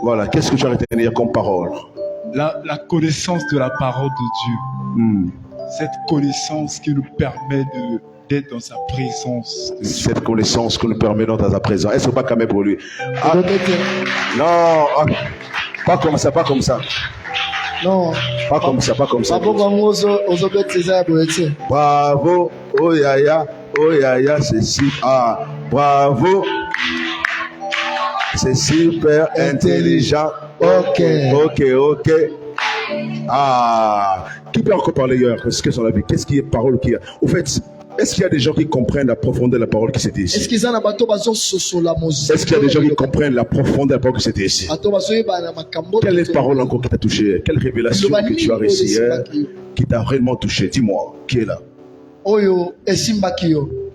Voilà, qu'est-ce que tu as retenu comme parole? La connaissance de la parole de Dieu. Cette connaissance qui nous permet d'être dans sa présence. Cette connaissance qui nous permet d'être dans sa présence. Est-ce pas quand même pour lui? Ah, non, pas comme ça, pas comme ça. Non. Pas comme ça, pas comme ça. Bravo, oh yaya, c'est si. Ah, bravo. C'est super intelligent. Ok. Ah, qui peut encore parler hier? Qu'est-ce que c'est la vie? Qu'est-ce qui est parole qui est? Au fait, est-ce qu'il y a des gens qui comprennent la profondeur de la parole qui s'est dit ici? Est-ce qu'il y a des gens qui comprennent la profondeur de la parole qui s'est dit ici? Quelle est parole encore qui t'a touché? Quelle révélation que tu as reçue hier qui t'a vraiment touché? Dis-moi, qui est là?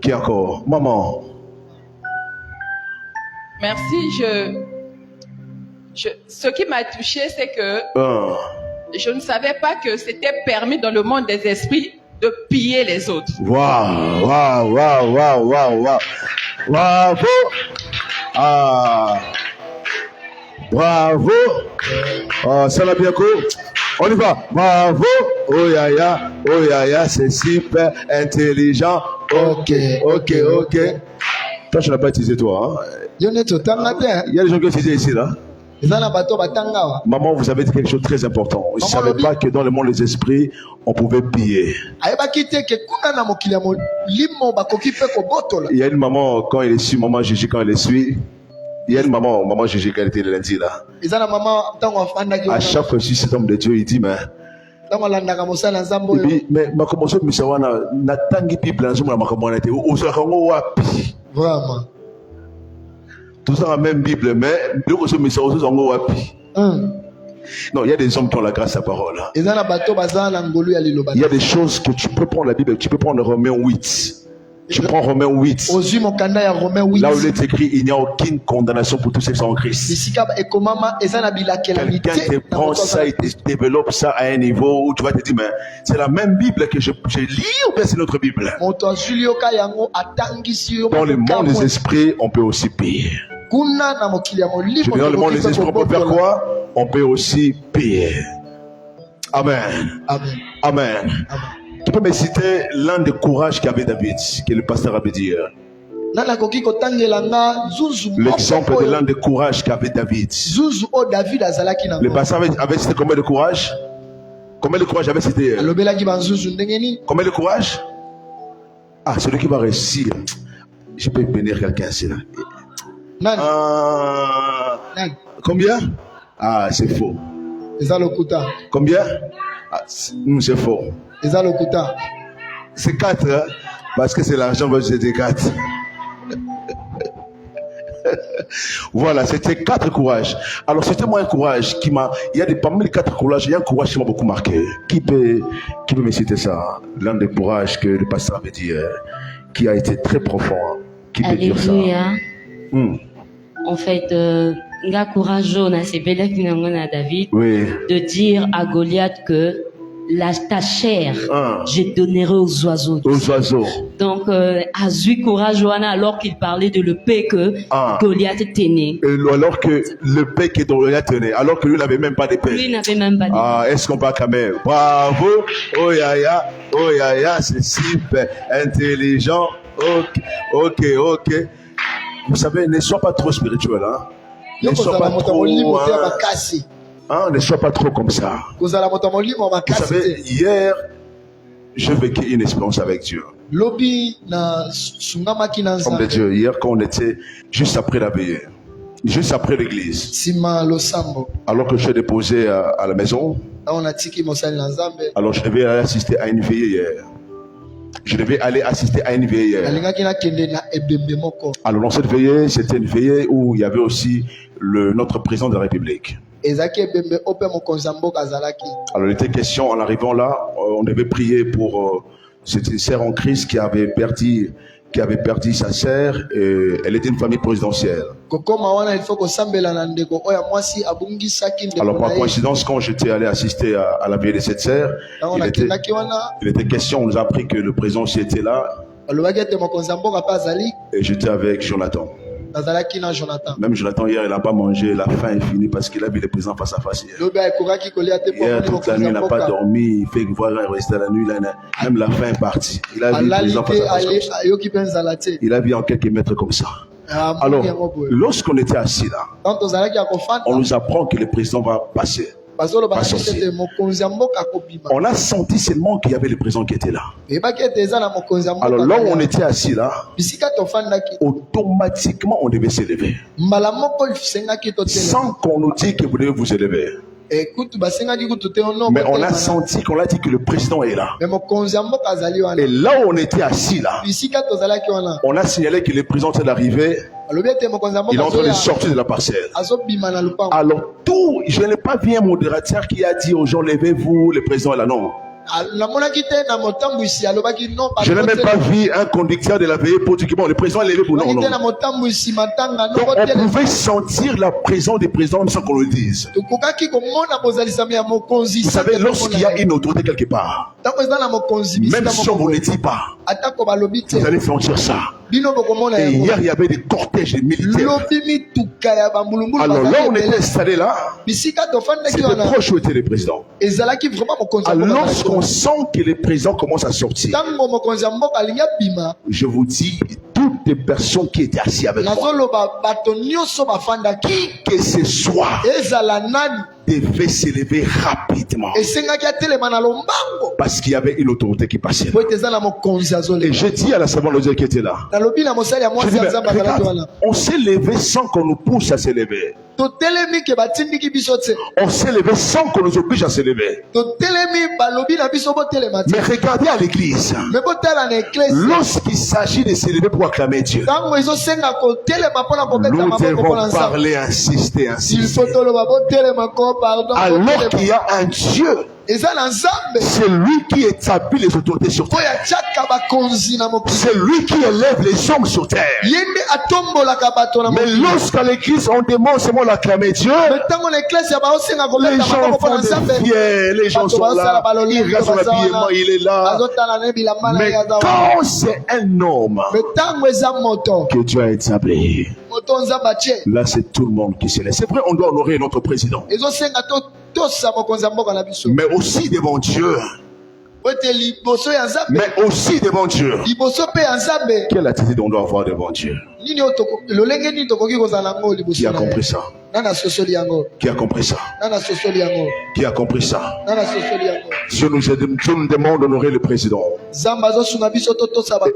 Qui est encore? Maman. Merci. Ce qui m'a touché, c'est que je ne savais pas que c'était permis dans le monde des esprits de piller les autres. Waouh. Bravo. Ah. Bravo. Ça l'a bien cool. On y va. Bravo. Oh yaya, c'est super intelligent. Ok. Toi, je n'ai pas utilisé toi. Hein? Il y a des gens qui ont utilisé ici, là. Maman, vous avez dit quelque chose de très important. Je ne savais pas que dans le monde des esprits, on pouvait piller. Il y a une maman, quand elle est su, maman Gigi, quand elle est su. Il y a une maman Gigi, qui a été le lundi là. À chaque fois que je suis cet homme de Dieu, il dit, mais ma commencé à me savoir, na tangi Bible, vraiment. Tout ça la même Bible, mais non, il y a des hommes qui ont la grâce à la parole. Hein. Il y a des choses que tu peux prendre la Bible, tu peux prendre Romains 8. Tu prends Romains 8. Là où il est écrit, il n'y a aucune condamnation pour tous ceux qui sont en Christ. Quelqu'un te prend ça et te développe ça à un niveau où tu vas te dire, mais c'est la même Bible que je lis ou bien c'est notre Bible? Dans le monde des esprits, on peut aussi payer. Je dis dans le monde des esprits, on peut faire quoi? On peut aussi payer. Amen. Tu peux me citer l'un des courages qu'avait David, que le pasteur avait dit hier. L'exemple de l'un des courages qu'avait David. Le pasteur avait cité combien de courage? Combien de courage avait cité hier? Combien de courage? Ah, celui qui va réussir. Je peux bénir quelqu'un ici là. Combien? Ah, c'est faux. Combien? Ah, c'est faux. C'est 4, hein? Parce que c'est l'argent, c'était 4. Voilà, c'était 4 courages. Alors, c'était moi un courage qui m'a. Il y a parmi les 4 courages, il y a un courage qui m'a beaucoup marqué. Qui peut me citer ça? L'un des courages que le pasteur avait dit, qui a été très profond. Qui peut dire ça? En fait, la courage, c'est David, oui. De dire à Goliath que ta chair, je donnerai aux oiseaux. Donc, Azui courage alors qu'il parlait de l'épée que Goliath tenait. Alors que l'épée que Goliath tenait, alors que lui n'avait même pas d'épée. Lui n'avait même pas d'épée. Ah, est-ce qu'on peut quand même? Bravo, oh yaya, c'est super intelligent. Ok. Vous savez, ne sois pas trop spirituel, hein. Ne sois pas trop. Ne sois pas trop comme ça. Vous savez, hier, je vécu une expérience avec Dieu. Homme de Dieu, hier, quand on était juste après la veillée, juste après l'église, alors que je suis déposé à la maison, alors je devais aller assister à une veillée hier. Alors dans cette veillée, c'était une veillée où il y avait aussi notre président de la République. Alors il était question, en arrivant là, on devait prier pour cette sœur en Christ qui avait perdu sa sœur, et elle était une famille présidentielle. Alors par coïncidence, quand j'étais allé assister à la veillée de cette sœur, il était question, on nous a appris que le président aussi était là, et j'étais avec Jonathan. Même Jonathan, hier, il n'a pas mangé, la faim est finie parce qu'il a vu les présents face à face hier. Hier, toute la nuit, il n'a pas dormi, il fait voir rester la nuit, même la faim est partie. Il a vu les présents face à face. Il a vu en quelques mètres comme ça. Alors, lorsqu'on était assis là, on nous apprend que le président va passer. On a senti seulement qu'il y avait le président qui était là. Alors là où on était assis là, automatiquement on devait s'élever. Sans qu'on nous dise que vous devez vous élever. Mais on a senti qu'on a dit que le président est là. Et là où on était assis là, on a signalé que le président est arrivé. Il est en train de sortir de la parcelle. Alors tout, je n'ai pas vu un modérateur qui a dit aux gens levez-vous, le président est là, non. Je n'ai même pas vu un conducteur de la veillée pour dire que bon, le président est levé pour non. Donc, on pouvait sentir la présence des présidents sans qu'on le dise. Vous savez, lorsqu'il y a une autorité quelque part, même si on ne le dit pas, vous allez sentir ça. Et hier, il y avait des cortèges de militaires. Alors là, on était installé là. C'était proche où était le président. Alors lorsqu'on sent que le président commence à sortir, je vous dis, toutes les personnes qui étaient assises avec moi, qui que ce soit, devait s'élever rapidement. Parce qu'il y avait une autorité qui passait là. Et je dis à la savante logère qui était là, je dis, mais regarde, on s'est levé sans qu'on nous pousse à s'élever. On s'est levé sans qu'on nous oblige à s'élever. Mais regardez à l'église, lorsqu'il s'agit de s'élever pour acclamer Dieu, nous devons parler, insister. Alors qu'il y a un Dieu, c'est lui qui établit les autorités sur terre. C'est lui qui élève les hommes sur terre. Mais lorsqu'à l'église on demande seulement d'acclamer Dieu, les gens font des fiers, les gens sont là, ils regardent son habillement, il est là. Mais quand c'est un homme que Dieu a établi, là c'est tout le monde qui s'élève. C'est vrai, on doit honorer notre président, mais aussi devant Dieu. Mais aussi devant Dieu. Quelle attitude on doit avoir devant Dieu? Qui a compris ça? Qui a compris ça? Qui a compris ça? Dieu nous demande d'honorer le président. Et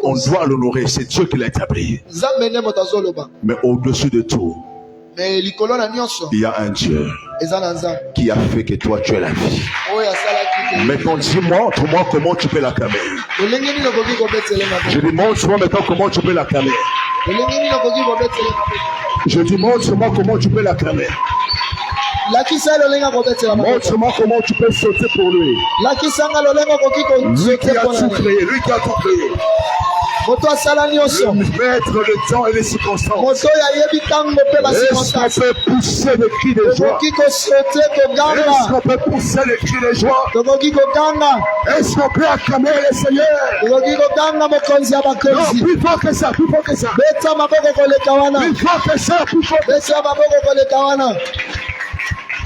on doit l'honorer, c'est Dieu qui l'a établi. Mais au-dessus de tout, il y a un Dieu qui a fait que toi tu es la vie. Maintenant dis-moi, montre-moi comment tu peux l'acclamer. Je dis montre-moi maintenant comment tu peux l'acclamer. Je dis montre-moi comment tu peux l'acclamer. Montre-moi comment tu peux sauter pour lui. Lui qui a tout créé, lui qui a tout créé. Mettre le temps et les circonstances. Est-ce qu'on peut pousser le cri de joie? Est-ce qu'on peut pousser le cri de joie? Est-ce qu'on peut acclamer le Seigneur? Non, plus fort que ça, plus fort que ça. Plus fort que ça, plus fort que ça.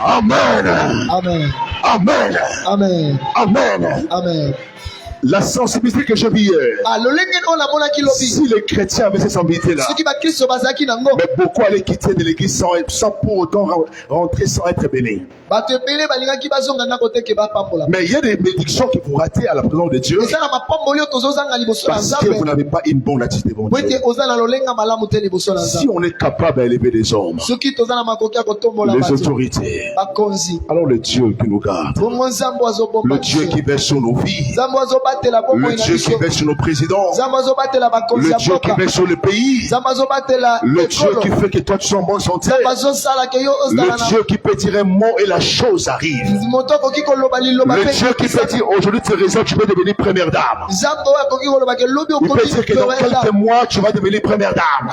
Amen. Amen. Amen. Amen. Amen. Amen. La sensibilité que je vis hier, si les chrétiens avaient cette sensibilité-là, mais beaucoup allaient quitter de l'église sans pour autant rentrer sans être bénis. Mais il y a des bénédictions que vous ratez à la présence de Dieu parce que vous n'avez pas une bonne attitude devant Dieu. Si on est capable d'élever les hommes, les autorités, alors le Dieu qui nous garde, le Dieu qui veille sur nos vies, le Dieu qui veille sur nos présidents, le Dieu qui veille sur le pays, le Dieu qui fait que toi tu sois en bonne santé, le Dieu qui peut dire un mot et la chose arrive, le Dieu qui peut dire aujourd'hui tu raisons, tu peux devenir première dame, il peut dire que dans quelques mois tu vas devenir première dame,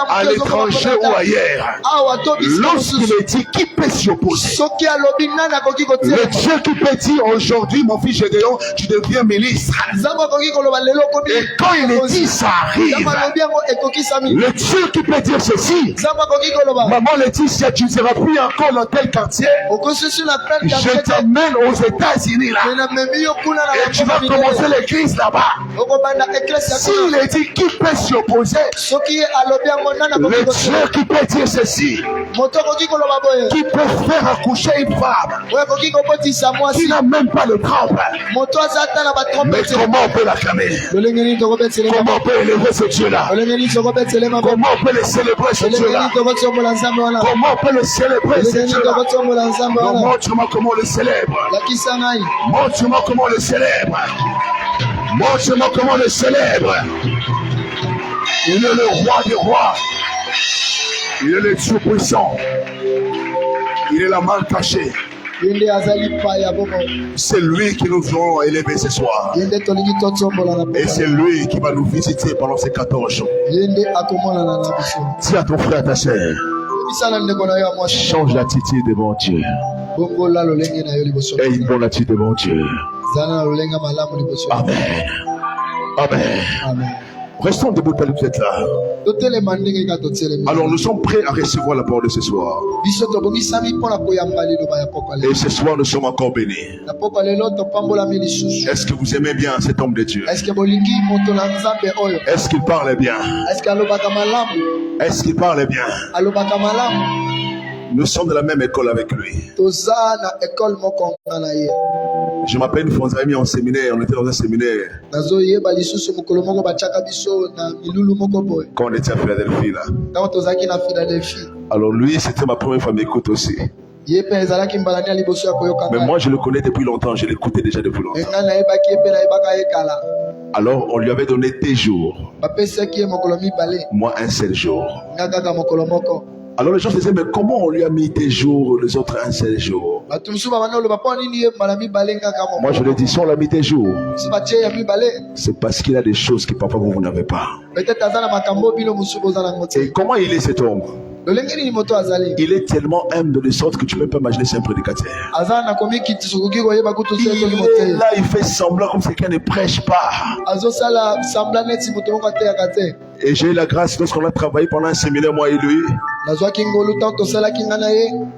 à l'étranger ou ailleurs. Lorsqu'il est dit qui peut s'y opposer, le Dieu qui peut dire aujourd'hui mon fils Gédéon, tu tu deviens ministre. Et quand il est dit, ça arrive. Le Dieu qui peut dire ceci. Maman Laetitia, tu ne seras plus encore dans tel quartier. Je t'emmène aux États-Unis là. Et tu vas commencer l'église là-bas. S'il est dit, qui peut s'y opposer? Le Dieu qui peut dire ceci. Qui peut faire accoucher une femme qui n'a même pas le trompe. Mais comment on peut l'acclamer? Comment on peut élever ce Dieu-là? Comment on peut le célébrer ce Dieu-là? Comment on peut le célébrer ce Dieu-là? Montre-moi comment on le célèbre. Montre-moi comment on le célèbre. Montre-moi comment on le célèbre. Il est le roi des rois. Il est le Dieu puissant. Il est la main cachée. C'est lui qui nous a élevés ce soir. Et c'est lui qui va nous visiter pendant ces 14 jours. Dis à ton frère, ta soeur, change d'attitude devant Dieu. Et une bonne attitude devant Dieu. Amen. Amen. Amen. Restons debout tel que vous êtes là. Alors nous sommes prêts à recevoir la parole de ce soir. Et ce soir nous sommes encore bénis. Est-ce que vous aimez bien cet homme de Dieu? Est-ce qu'il parle bien? Est-ce qu'il parle bien? Nous sommes de la même école avec lui. Je m'appelle une fois, on avait mis en séminaire, on était dans un séminaire. Quand on était à Philadelphie là. Alors lui, c'était ma première fois m'écoute aussi. Mais moi je le connais depuis longtemps, je l'écoutais déjà depuis longtemps. Alors on lui avait donné des jours. Moi un seul jour. Alors les gens se disaient, mais comment on lui a mis des jours, les autres un seul jour? Moi je lui ai dit, si on l'a mis des jours, c'est parce qu'il a des choses que parfois vous n'avez pas. Et comment il est cet homme? Il est tellement humble de sorte que tu ne peux pas imaginer c'est un prédicateur. Il est là, il fait semblant comme si quelqu'un ne prêche pas. Et j'ai eu la grâce lorsqu'on a travaillé pendant un séminaire, moi et lui.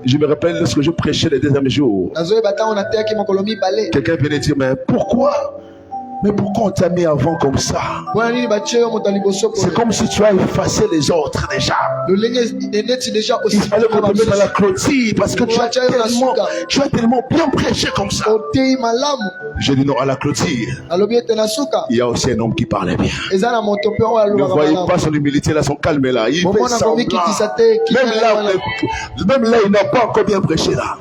Je me rappelle lorsque je prêchais les deuxièmes jours. Quelqu'un venait dire, mais pourquoi? Mais pourquoi on t'a mis avant comme ça? C'est comme si tu as effacé les autres déjà. Il fallait qu'on te mette dans la clôture parce que tu as tellement bien prêché comme ça. J'ai dit non, à la clôture, il y a aussi un homme qui parlait bien. Ne voyez pas son humilité là, son calme là. Il fait semblant. Même là, il n'a pas encore bien prêché là.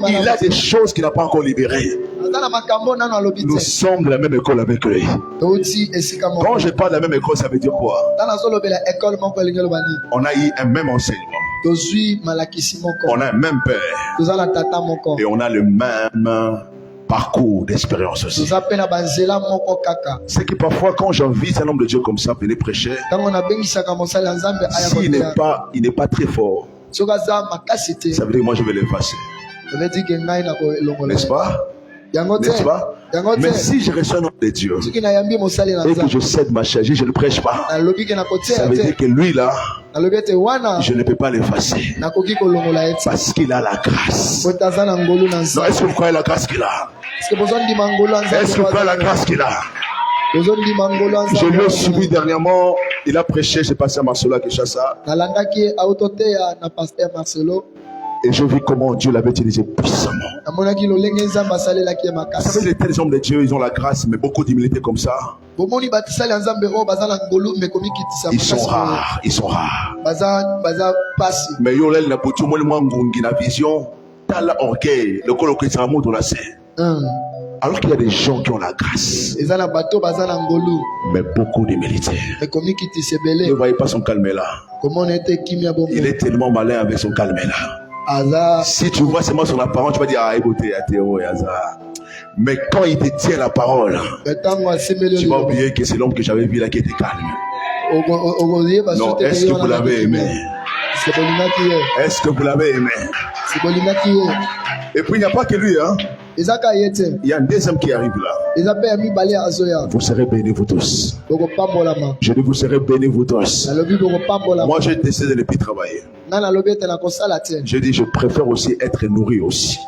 Il a des choses qu'il n'a pas encore libérées. Nous sommes de la même école avec lui. Quand je parle de la même école, ça veut dire quoi? On a eu un même enseignement. On a un même père. Et on a le même parcours d'expérience aussi. C'est que parfois quand j'invite un homme de Dieu comme ça, venez prêcher, s'il n'est pas très fort, ça veut dire que moi je vais l'effacer. N'est-ce pas? N'est-ce pas? Mais si je reçois un homme de Dieu et que je cède ma chaise, je ne prêche pas, ça veut dire que lui là, je ne peux pas l'effacer parce qu'il a la grâce. Non, est-ce que vous croyez la grâce qu'il a? Est-ce que vous croyez la grâce qu'il a? Je l'ai suivi dernièrement, il a prêché, j'ai passé à Marcelo à Kinshasa. Et je vis comment Dieu l'avait utilisé puissamment. Vous savez, les tels hommes de Dieu, ils ont la grâce, mais beaucoup d'humilité comme ça. Ils sont rares, ils sont rares. Mais Yolel n'a pas tout le monde la vision, t'as l'orgueil, le coloqué c'est un mot de la scène. Alors qu'il y a des gens qui ont la grâce, mais beaucoup d'humilité. Ne voyez pas son calme là. Il est tellement malin avec son calme là. Si tu vois seulement son apparence, tu vas dire ah écoutez, mais quand il te tient la parole, tu vas oublier que c'est l'homme que j'avais vu là qui était calme. Non, est-ce que vous l'avez aimé? Est-ce que vous l'avez aimé? Et puis il n'y a pas que lui, hein. Il y a un deuxième qui arrive là. Vous serez bénis vous tous. Je dis vous serez bénis vous tous. Moi j'ai décidé de ne plus travailler. Je dis je préfère aussi être nourri aussi.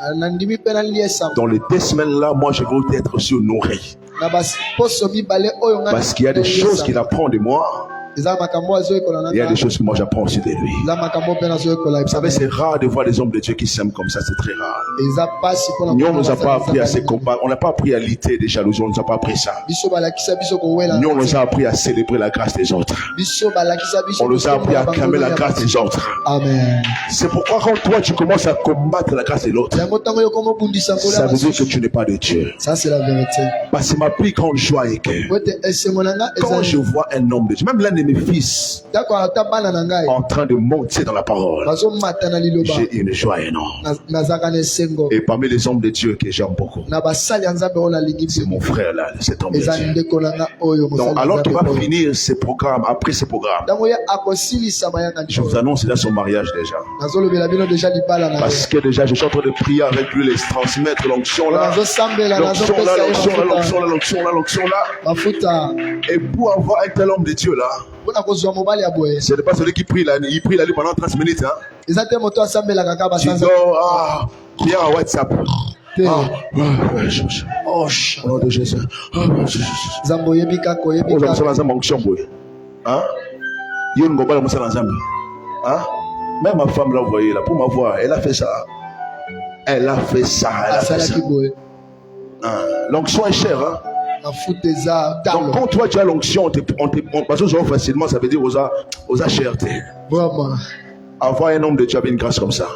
Dans les 2 semaines là, moi je veux être aussi nourri. Parce qu'il y a des choses qu'il apprend de moi. Il y a des choses que moi j'apprends aussi de lui. Vous savez, c'est rare de voir des hommes de Dieu qui s'aiment comme ça, c'est très rare. Nous, on ne nous a pas appris à se combattre, on n'a pas appris à lutter des jalousies, on ne nous a pas appris ça. Nous, on nous a appris à célébrer la grâce des autres. On nous a appris à acclamer la grâce des autres. Amen. C'est pourquoi quand toi tu commences à combattre la grâce de l'autre, ça veut dire que tu n'es pas de Dieu. Ça, c'est la vérité. Parce que ma plus grande joie est que quand je vois un homme de Dieu, même l'un de mes fils en train de monter dans la parole, j'ai une joie énorme. Et parmi les hommes de Dieu que j'aime beaucoup, c'est mon frère là, cet homme de Dieu. Donc alors qu'il va finir ce programme, après ce programme, je vous annonce là son mariage déjà. Parce que déjà je suis en train de prier avec lui, les transmettre l'onction là, l'onction là, l'onction là, l'onction là, l'onction là, l'onction là. Et pour avoir un tel homme de Dieu là, ce n'est pas celui qui prie là, il prie là pendant 30 minutes. Hein. Tu dors, viens à WhatsApp. Oh, nom de Jésus. Même ma femme l'a envoyé là pour m'avoir. Elle a fait ça. Elle a fait ça. L'onction est chère. Hein? Donc quand toi tu as l'onction, parce que facilement, ça veut dire aux cherté. Avoir un homme de Dieu avec une grâce comme ça.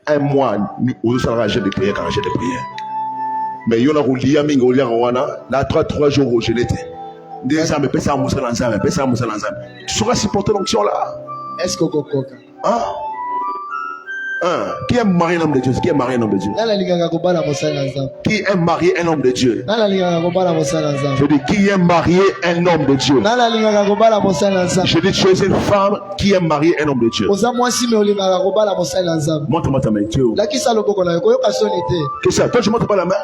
Un mois, on s'en rangé de prière quand j'ai de prière. Mais il y a là 3 jours je l'étais. Des hommes, mais ça moussa l'ensemble, tu sauras supporter l'onction là. Est-ce que qui aime marier un homme de Dieu? Qui aime marier un homme de Dieu? Qui aime marier un homme de Dieu? Je dis qui aime marier un homme de Dieu? Je dis tu es une femme qui aime marier un homme de Dieu. Montre-moi ta main. Qu'est-ce que toi tu montres pas la main?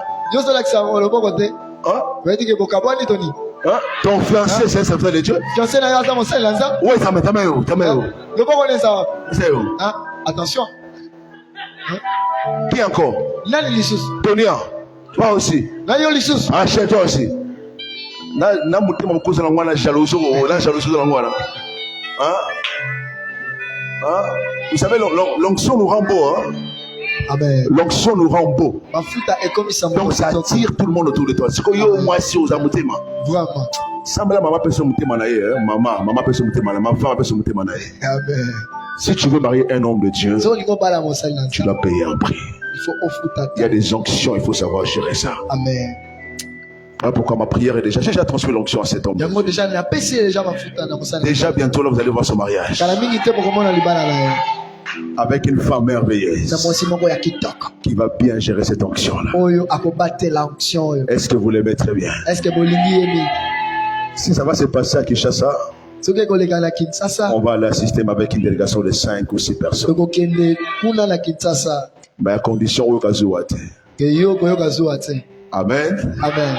Ton fiancé c'est un serviteur de Dieu? Oui, ta main, ta main. Attention. Qui encore? Tonia. Toi aussi. Ah, chez toi aussi. Vous savez, l'onction nous rend beau. Hein? L'onction nous rend beau. Donc ça attire tout le monde autour de toi. C'est que yo moi si aux amutema. Vraiment. Sambela maman personne mutema na ye, maman personne mutema na, ma femme personne mutema na ye. Amen. Si tu veux marier un homme de Dieu, tu dois payer un prix. Il y a des onctions, il faut savoir gérer ça. Amen. Voilà pourquoi ma prière est déjà. J'ai déjà transmis l'onction à cet homme. Déjà bientôt là vous allez voir son mariage. Avec une femme merveilleuse qui va bien gérer cette onction là. Est-ce que vous l'aimez très bien? Si ça va se passer à Kinshasa, on va aller assister avec une délégation de 5 ou 6 personnes. Mais à condition où Amen. Amen.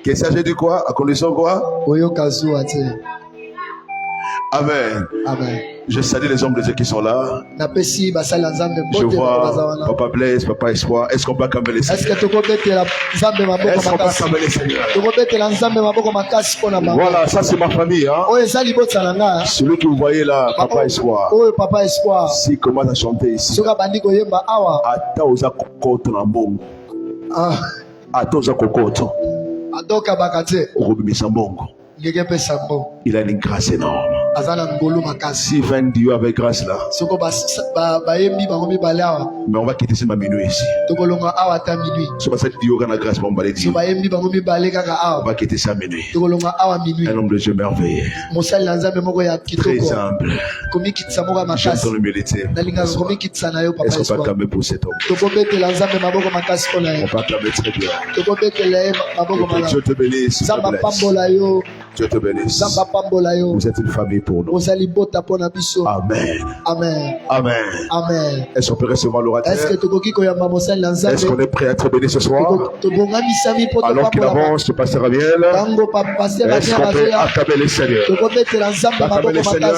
Qu'il s'agit de quoi? À condition quoi? Amen. Amen. Je salue les hommes de Dieu qui sont là. Je vois Papa Blaise, Papa Espoir. Est-ce qu'on peut acclamer les Seigneurs? Est-ce qu'on peut acclamer les Seigneurs? Voilà, ça c'est ma famille. Hein? Celui que vous voyez là, Papa Espoir. S'il commence à chanter ici, Ata oza kokoto na mbongo. Ata oza kokoto. Orobimisa mbongo. Il a une grâce énorme. Si 20 Dieu avec grâce là, mais on va quitter ce minuit ici. Si on va grâce, on va quitter ça minuit. Un homme de Dieu merveilleux, très humble. J'aime ton humilité. Est-ce qu'on peut acclamer pour cet homme? On peut acclamer très bien. Que Dieu te bénisse. Dieu te bénisse. Vous êtes une famille pour nous. Amen. Amen. Amen. Amen. Est-ce qu'on peut recevoir l'orateur? Est-ce qu'on est prêt à être béni ce soir? Alors qu'il avance, le pasteur Ariel, est-ce qu'on peut acclamer le Seigneur? Acclamer le Seigneur.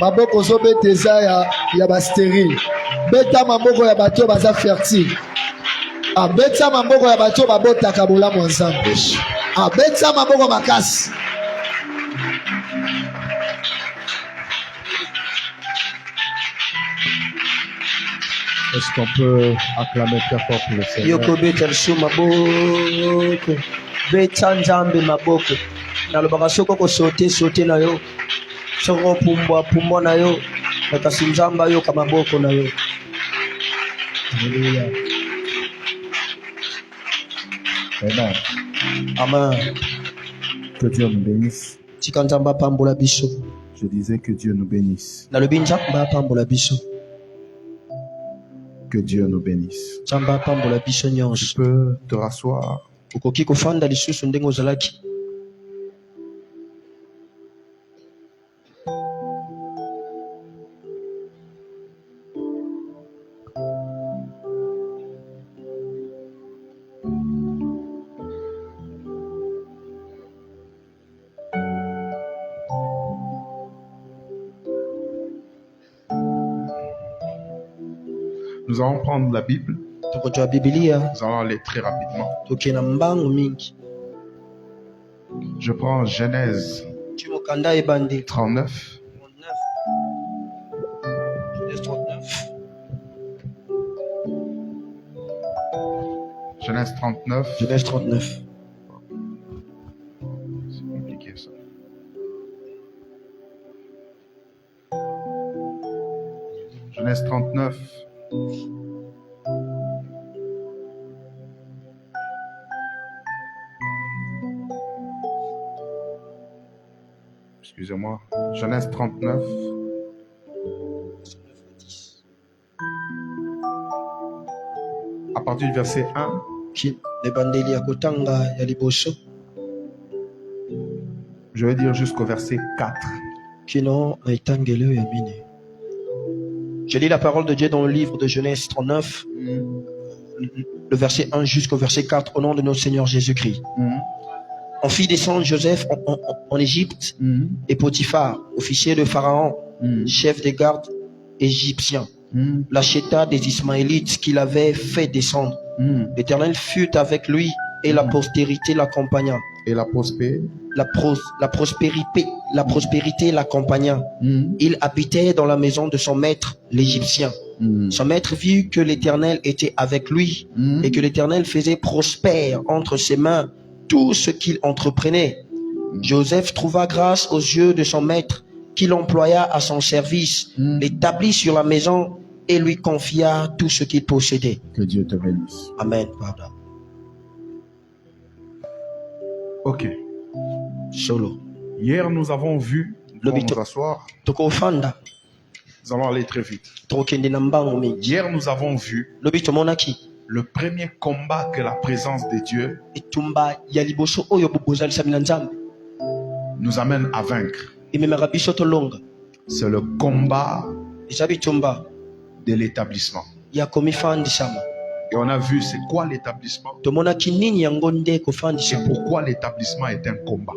Maboko ozobeta ya bastérile. Beta maboko ya bato baza fertile. Beta maboko ya bato babotaka bolamu nzambe. Beta maboko makasi. Est-ce qu'on peut acclamer très fort pour le Seigneur? Yoko beta lisu maboko. Beta nzambe maboko. Nalobaka soko ko sauter na yo. Soko pumbwa na yo. Nakasi nzamba yo kama maboko na yo. Alléluia. Amen. Amen. Que Dieu nous bénisse. Tika nzamba pambola biso. Je disais que Dieu nous bénisse. Nalobi nzamba pambola biso. Que Dieu nous bénisse. Nzamba pambola biso nyonso. Tu peux te rasseoir. Okoki kofanda lisusu ndenge ozalaki. Nous allons prendre la Bible. Nous allons aller très rapidement. Je prends Genèse 39. Genèse 39. Genèse 39. C'est compliqué ça. Genèse 39. Excusez-moi. Genèse 39. À partir du verset 1. Je vais dire jusqu'au verset 4. Je lis la parole de Dieu dans le livre de Genèse 39, le verset 1 jusqu'au verset 4, au nom de notre Seigneur Jésus-Christ. On fit descendre Joseph en Égypte et Potiphar, officier de Pharaon, chef des gardes égyptiens, l'acheta des Ismaélites qu'il avait fait descendre. L'Éternel fut avec lui et la postérité l'accompagna. Et la prospérité l'accompagna. Il habitait dans la maison de son maître, l'Égyptien. Son maître vit que l'Éternel était avec lui et que l'Éternel faisait prospère entre ses mains tout ce qu'il entreprenait. Joseph trouva grâce aux yeux de son maître, qu'il employa à son service, l'établit sur la maison et lui confia tout ce qu'il possédait. Que Dieu te bénisse. Amen. Pardon. Ok. Solo. Hier, nous avons vu, nous allons nous asseoir. Nous allons aller très vite. Hier, nous avons vu le premier combat que la présence de Dieu nous amène à vaincre. C'est le combat de l'établissement. Et on a vu c'est quoi l'établissement et pourquoi l'établissement est un combat.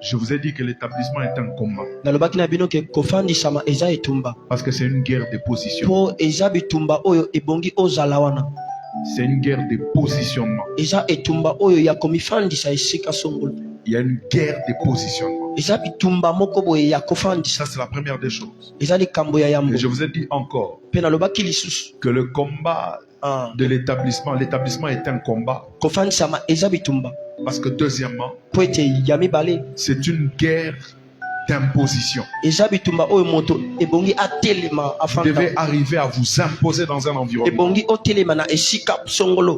Je vous ai dit que l'établissement est un combat. Parce que c'est une guerre de position. C'est une guerre de positionnement. Il y a une guerre de positionnement. Ça, c'est la première des choses. Et je vous ai dit encore que le combat de l'établissement est un combat. Parce que deuxièmement, c'est une guerre d'imposition. Vous devez arriver à vous imposer dans un environnement.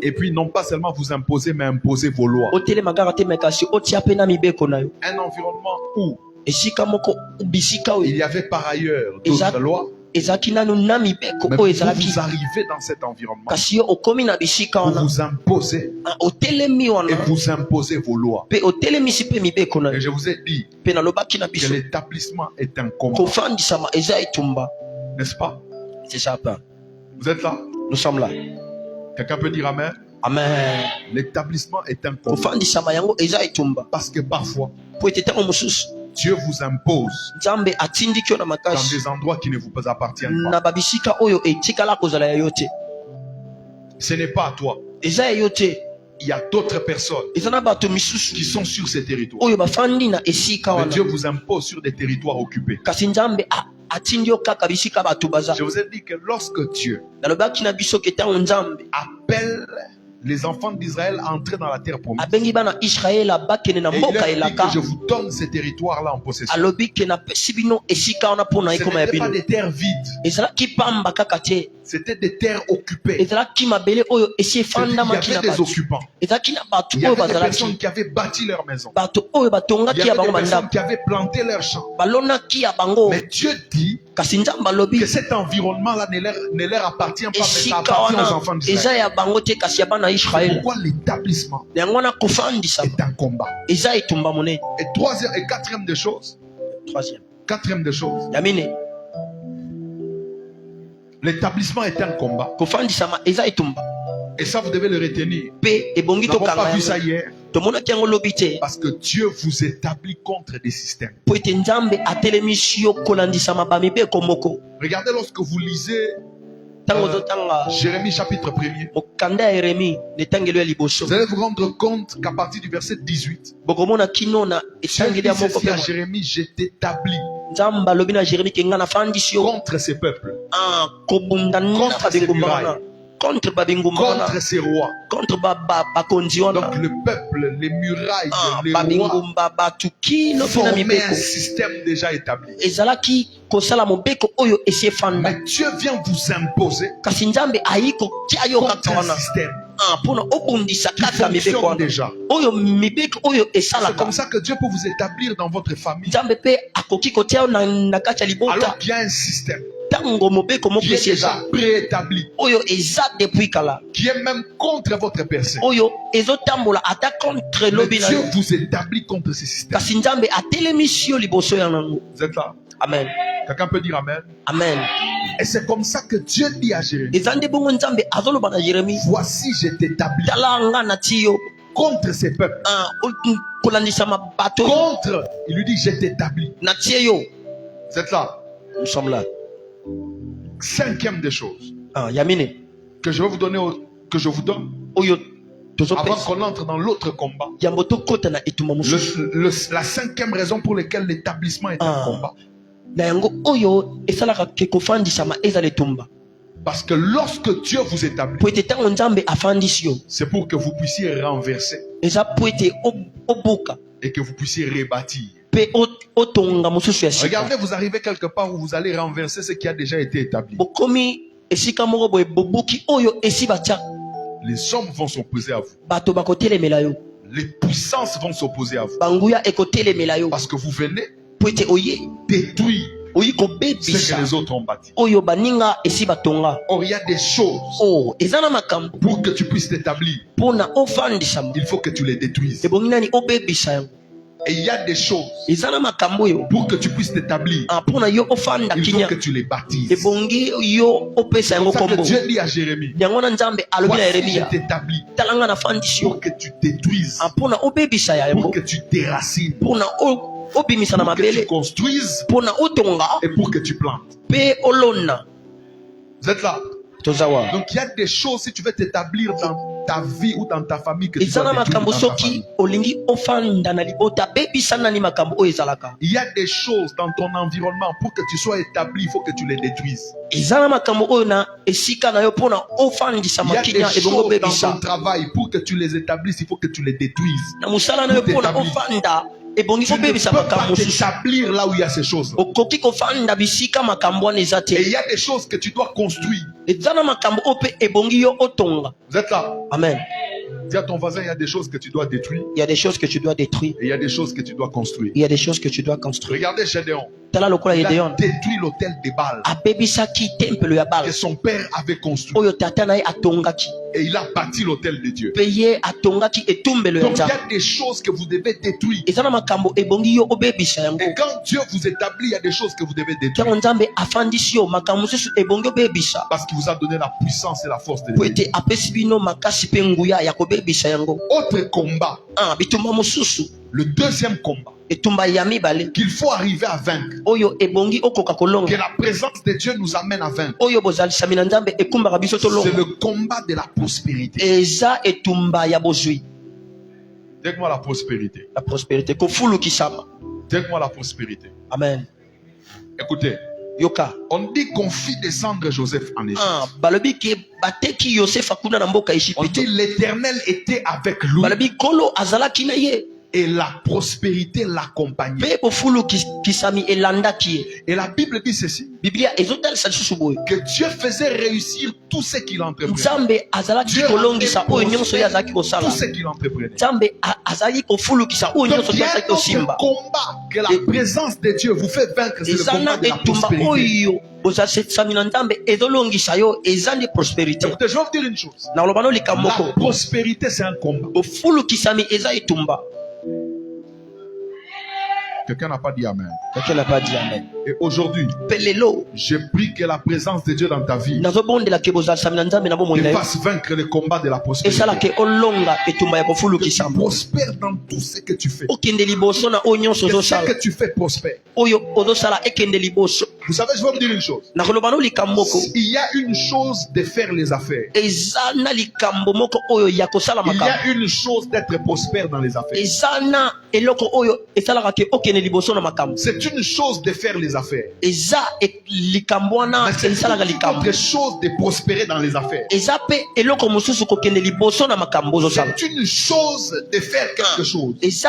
Et puis non pas seulement vous imposer, mais imposer vos lois. Un environnement où il y avait par ailleurs d'autres lois. Mais vous arrivez dans cet environnement. Vous vous imposez. Et vous imposez vos lois. Et je vous ai dit que l'établissement est un combat. N'est-ce pas? C'est ça. Vous êtes là? Nous sommes là. Quelqu'un peut dire amen? Amen. L'établissement est un combat. Parce que parfois, Dieu vous impose dans des endroits qui ne vous appartiennent pas. Ce n'est pas à toi. Il y a d'autres personnes qui sont sur ces territoires. Mais Dieu vous impose sur des territoires occupés. Je vous ai dit que lorsque Dieu appelle les enfants d'Israël à entrer dans la terre promise, et il leur dit que je vous donne ces territoires-là en possession, ce n'était pas des terres vides, c'était des terres occupées. Il y avait des occupants. Il y avait des personnes qui avaient bâti leur maison. Il y avait des personnes qui avaient planté leur champ. Mais Dieu dit que cet environnement-là ne leur appartient pas, mais ça appartient aux enfants d'Israël. Pourquoi l'établissement est un combat? Et troisième et quatrième des choses. L'établissement est un combat. Et ça, vous devez le retenir. Nous n'avons pas vu ça hier. Parce que Dieu vous établit contre des systèmes. Regardez lorsque vous lisez Jérémie chapitre 1er. Vous allez vous rendre compte qu'à partir du verset 18, Dieu dit ceci à Jérémie: je t'établis contre ces peuples, contre ces murailles, contre ces rois. Donc le peuple, les murailles, les rois formaient un système déjà établi. Mais Dieu vient vous imposer contre un système qui fonctionne déjà. C'est comme ça que Dieu peut vous établir dans votre famille, alors qu'il y a un système qui est déjà préétabli, qui est même contre votre personne. Mais Dieu vous établit contre ce système. Vous êtes là? Amen. Quelqu'un peut dire amen? Amen. Et c'est comme ça que Dieu dit à Jérémie: voici, je t'établis contre ces peuples. Contre, il lui dit: je t'établis. Vous êtes là? Nous sommes là. Cinquième des choses que je vais vous donner, que je vous donne avant qu'on entre dans l'autre combat. La cinquième raison pour laquelle l'établissement est un combat. Parce que lorsque Dieu vous établit, c'est pour que vous puissiez renverser et que vous puissiez rebâtir. Regardez, vous arrivez quelque part où vous allez renverser ce qui a déjà été établi. Les hommes vont s'opposer à vous. Les puissances vont s'opposer à vous. Parce que vous venez détruire ce que les autres ont bâti. Or, il y a des choses pour que tu puisses t'établir. Il faut que tu les détruises. Et il y a des choses pour que tu puisses t'établir. Il faut que tu les baptises. C'est pour ça que Dieu dit à Jérémie: voici, je t'établis pour que tu détruises, pour que tu déracines, pour que tu construises et pour que tu plantes. Vous êtes là? Donc il y a des choses, si tu veux t'établir dans ta vie ou dans ta famille, que tu dois détruire dans ta famille. Il y a des choses dans ton environnement, pour que tu sois établi, il faut que tu les détruises. Il y a des choses dans ton travail, pour que tu les établisses, il faut que tu les détruises. Tu ne peux pas t'établir là où il y a ces choses. Et il y a des choses que tu dois construire. Vous êtes là? Amen. Dis à ton voisin, il y a des choses que tu dois détruire. Il y a des choses que tu dois détruire. Et il y a des choses que tu dois construire. Il y a des choses que tu dois construire. Regardez Gédéon. Il a détruit l'autel des Baals que son père avait construit. Et il a bâti l'autel de Dieu. Donc il y a des choses que vous devez détruire. Et quand Dieu vous établit, il y a des choses que vous devez détruire. Parce qu'il vous a donné la puissance et la force de Dieu. Autre combat. Le deuxième combat qu'il faut arriver à vaincre, que la présence de Dieu nous amène à vaincre, c'est le combat de la prospérité. Dites-moi la prospérité. La prospérité. Dites-moi la prospérité. Amen. Écoutez, on dit qu'on fit descendre Joseph en Égypte. On dit l'Éternel était avec lui. Et la prospérité l'accompagnait. Et la Bible dit ceci, que Dieu faisait réussir tout ce qu'il entreprenait. Dieu tout ce qu'il entreprenait. Donc il y a un combat que la présence de Dieu vous fait vaincre, c'est le combat de la prospérité. Écoutez, je vais vous dire une chose. La prospérité, c'est un combat. Quelqu'un n'a pas dit amen. Quelqu'un n'a pas dit amen. Et aujourd'hui, je prie que la présence de Dieu dans ta vie te fasse vaincre le combat de la prospérité. Que tu prospères dans tout ce que tu fais. Que ce que tu fais prospère. Vous savez, je vais vous dire une chose. Il y a une chose de faire les affaires. Il y a une chose d'être prospère dans les affaires. C'est une chose de faire les affaires. Mais c'est autre chose de prospérer dans les affaires. C'est une chose de faire quelque chose. C'est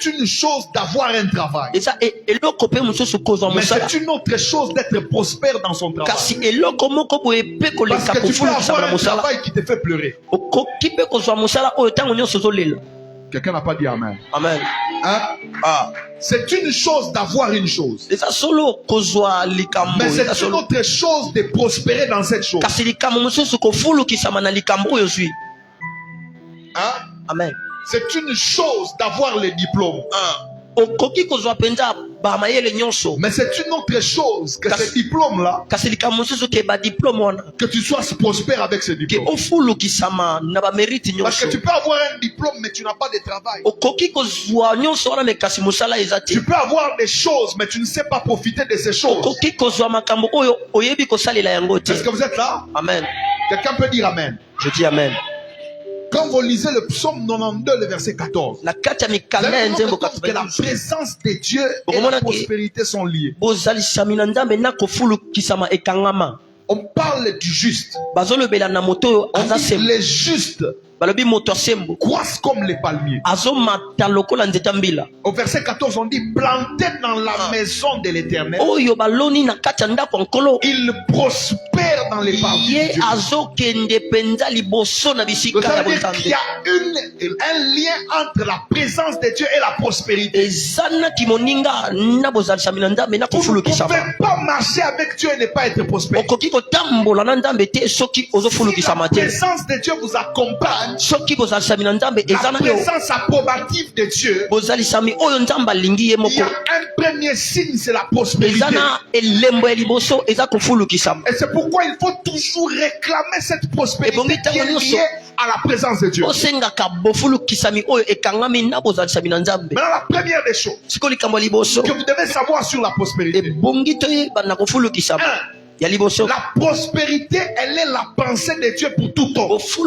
une chose d'avoir un travail. Mais c'est une autre chose d'être prospère dans son travail. Parce que tu peux avoir un travail qui te fait pleurer. Quelqu'un n'a pas dit amen. Amen. Hein? Ah. C'est une chose d'avoir une chose. Mais c'est une autre chose de prospérer dans cette chose. Hein? Amen. C'est une chose d'avoir les diplômes. Mais c'est une autre chose que ces diplômes-là, que tu sois prospère avec ces diplômes. Parce que tu peux avoir un diplôme mais tu n'as pas de travail. Tu peux avoir des choses mais tu ne sais pas profiter de ces choses. Est-ce que vous êtes là? Amen. Quelqu'un peut dire amen? Je dis amen. Quand vous lisez le psaume 92, le verset 14, vous allez que la présence de Dieu et la prospérité sont liées. On parle du juste. On dit les justes croissent comme les palmiers. Au verset 14, on dit plantés dans la maison de l'Éternel. Ils prospèrent dans les parties. Ça veut dire qu'il y a un lien entre la présence de Dieu et la prospérité. Vous ne pouvez pas marcher avec Dieu et ne pas être prospère. Si la présence de Dieu vous accompagne, la présence approbative de Dieu, il y a un premier signe, c'est la prospérité. Et c'est pourquoi il faut toujours réclamer cette prospérité qui est liée à la présence de Dieu. Maintenant, la première des choses que vous devez savoir sur la prospérité, la prospérité, elle est la pensée de Dieu pour tout homme. Ce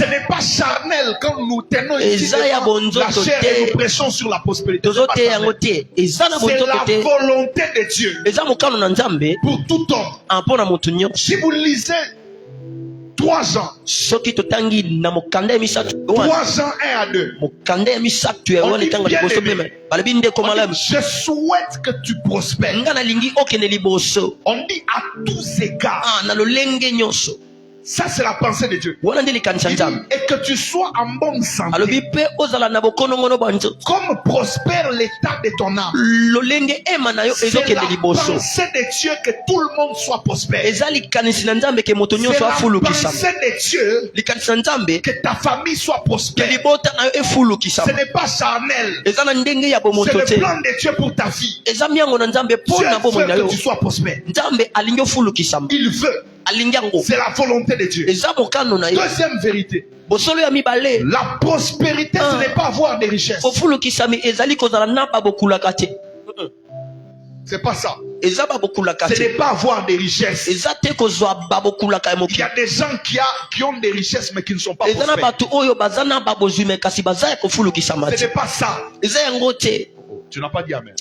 n'est pas charnel quand nous tenons ici la chair et nous prêchons sur la prospérité. C'est la volonté de Dieu pour tout homme. Si vous lisez 3 Jean 1 à 2, je souhaite que tu prospères. On dit à tous égards. Ça, c'est la pensée de Dieu. Et que tu sois en bonne santé. Comme prospère l'état de ton âme. C'est la pensée de Dieu que tout le monde soit prospère. C'est la pensée de Dieu que ta famille soit prospère. Ce n'est pas charnel. C'est le plan de Dieu pour ta vie. Dieu veut que tu sois prospère. Il veut. C'est la volonté de Dieu. Deuxième vérité. La prospérité, ce n'est pas avoir des richesses. C'est pas ça. Ce n'est pas avoir des richesses. Il y a des gens qui ont des richesses mais qui ne sont pas prospères. Ce n'est pas ça. Tu n'as pas dit amen.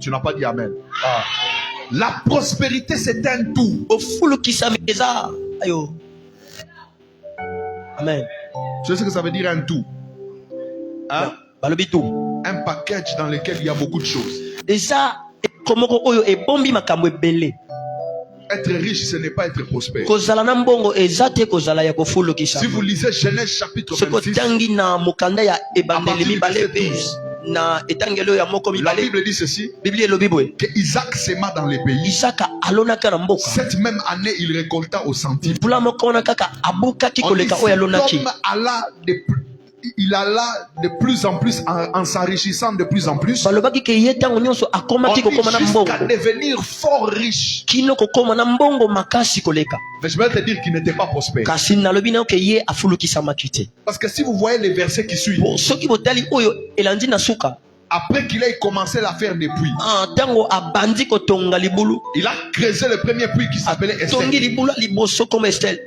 Tu n'as pas dit amen. La prospérité, c'est un tout. Amen. Tu sais ce que ça veut dire un tout? Hein? Un package dans lequel il y a beaucoup de choses. Être riche, ce n'est pas être prospère. Si vous lisez Genèse chapitre 26, la Bible dit ceci, que Isaac s'aima dans les pays. Cette même année, il récolta au centime. Il alla de plus en plus en s'enrichissant de plus en plus. On dit jusqu'à devenir fort riche. Mais je vais te dire qu'il n'était pas prospère. Parce que si vous voyez les versets qui suivent, après qu'il ait commencé à faire des puits, il a creusé le premier puits qui s'appelait Estelle,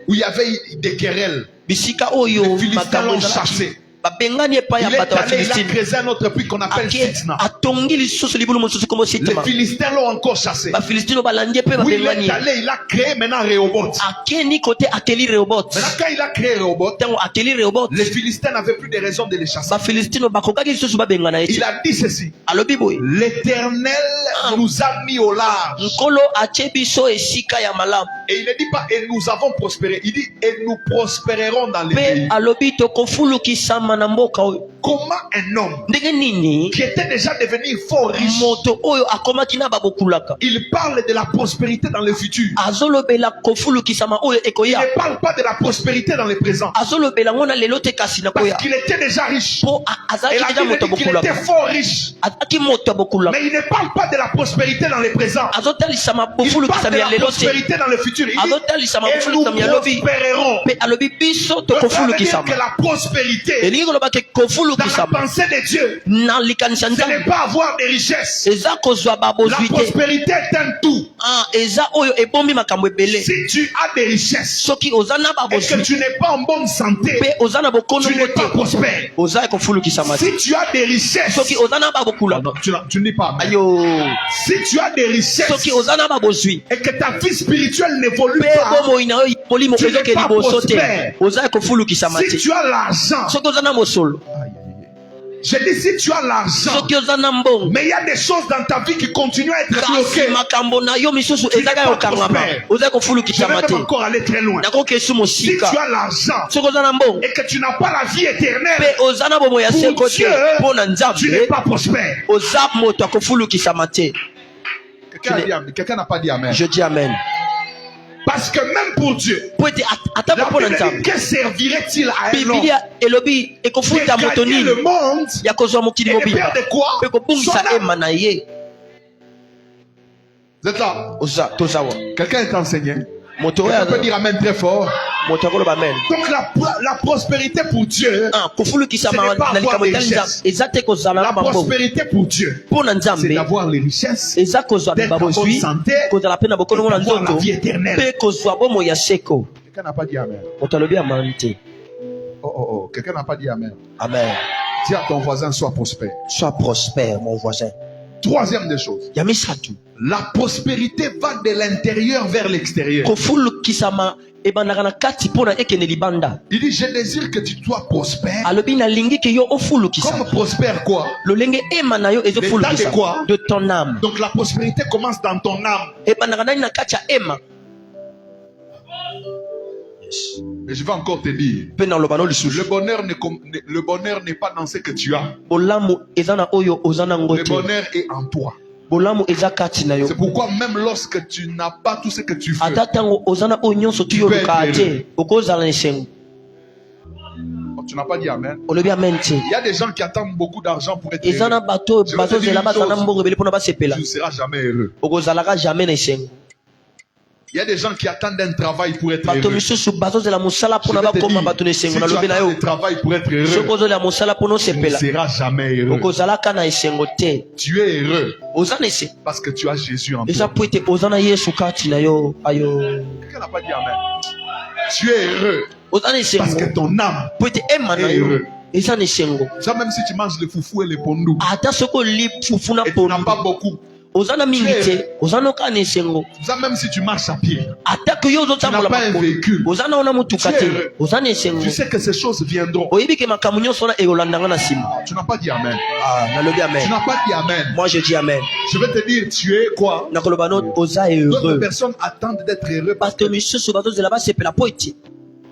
où il y avait des querelles. Les Philistins l'ont chassé. Il est allé, il a créé un autre puits qu'on appelle Sitna. Les Philistins l'ont encore chassé. Oui, il est allé, il a créé maintenant Rehoboth. Maintenant, quand il a créé Rehoboth, les Philistins n'avaient plus de raison de les chasser. Il a dit ceci: l'Éternel nous a mis au large. Et il ne dit pas et nous avons prospéré, il dit et nous prospérerons dans les pays. Comment un homme qui était déjà devenu fort riche, il parle de la prospérité dans le futur. Il ne parle pas de la prospérité dans le présent. Parce qu'il était déjà riche. Et la Bible dit qu'il était fort riche. Mais il ne parle pas de la prospérité dans le présent. Il parle de la prospérité dans le futur. Il dit et nous prospérerons. Ça veut dire que la prospérité dans la pensée de Dieu, ce n'est pas avoir des richesses. La prospérité est un tout. Si tu as des richesses et que tu n'es pas en bonne santé, tu n'es pas prospère. Si tu as des richesses, tu ne dis pas amen. Si tu as des richesses et que ta vie spirituelle n'évolue pas, tu n'es pas prospère. Si tu as l'argent, je dis si tu as l'argent, mais il y a des choses dans ta vie qui continuent à être bloquées, tu n'es pas prospère. Je vais même encore aller très loin. Si tu as l'argent et que tu n'as pas la vie éternelle, pour Dieu, tu n'es pas prospère. Quelqu'un n'a pas dit amen. Je dis amen. Parce que même pour Dieu, la Bible dit, que servirait-il à un homme de gagner le monde et de perdre quoi? Son âme. Vous êtes là? Quelqu'un est enseigné? Quelqu'un peut dire amen très fort. Donc la prospérité pour Dieu, ce n'est pas avoir des richesses. La prospérité pour Dieu, c'est d'avoir les richesses, d'être en bonne santé, et d'avoir la vie éternelle. Quelqu'un n'a pas dit amen. Oh, quelqu'un n'a pas dit amen. Amen. Dis à ton voisin, sois prospère. Sois prospère, mon voisin. Troisième des choses. La prospérité va de l'intérieur vers l'extérieur. Il dit, je désire que tu sois prospère. Comme prospère quoi? L'état de quoi? De ton âme. Donc la prospérité commence dans ton âme. Et je vais encore te dire, le bonheur n'est pas dans ce que tu as. Le bonheur est en toi. C'est pourquoi même lorsque tu n'as pas tout ce que tu veux, tu peux être heureux. Tu n'as pas dit amen. Il y a des gens qui attendent beaucoup d'argent pour être heureux. Je vais te dire une chose, tu ne seras jamais heureux. Il y a des gens qui attendent un travail pour être heureux. Je vais te dire, si tu attends un travail pour être heureux, tu ne seras jamais heureux. Tu es heureux parce que tu as Jésus en toi. Quelqu'un n'a pas dit amen. Tu es heureux parce que ton âme est heureuse. Ça, même si tu manges le foufou et le pondou et tu n'as pas beaucoup, ça, même si tu marches à pied, tu n'as pas un véhicule, tu sais que ces choses viendront. Tu n'as pas dit amen. Tu n'as pas dit amen. Moi je dis amen. Je vais te dire, tu es quoi? D'autres personnes attendent d'être heureux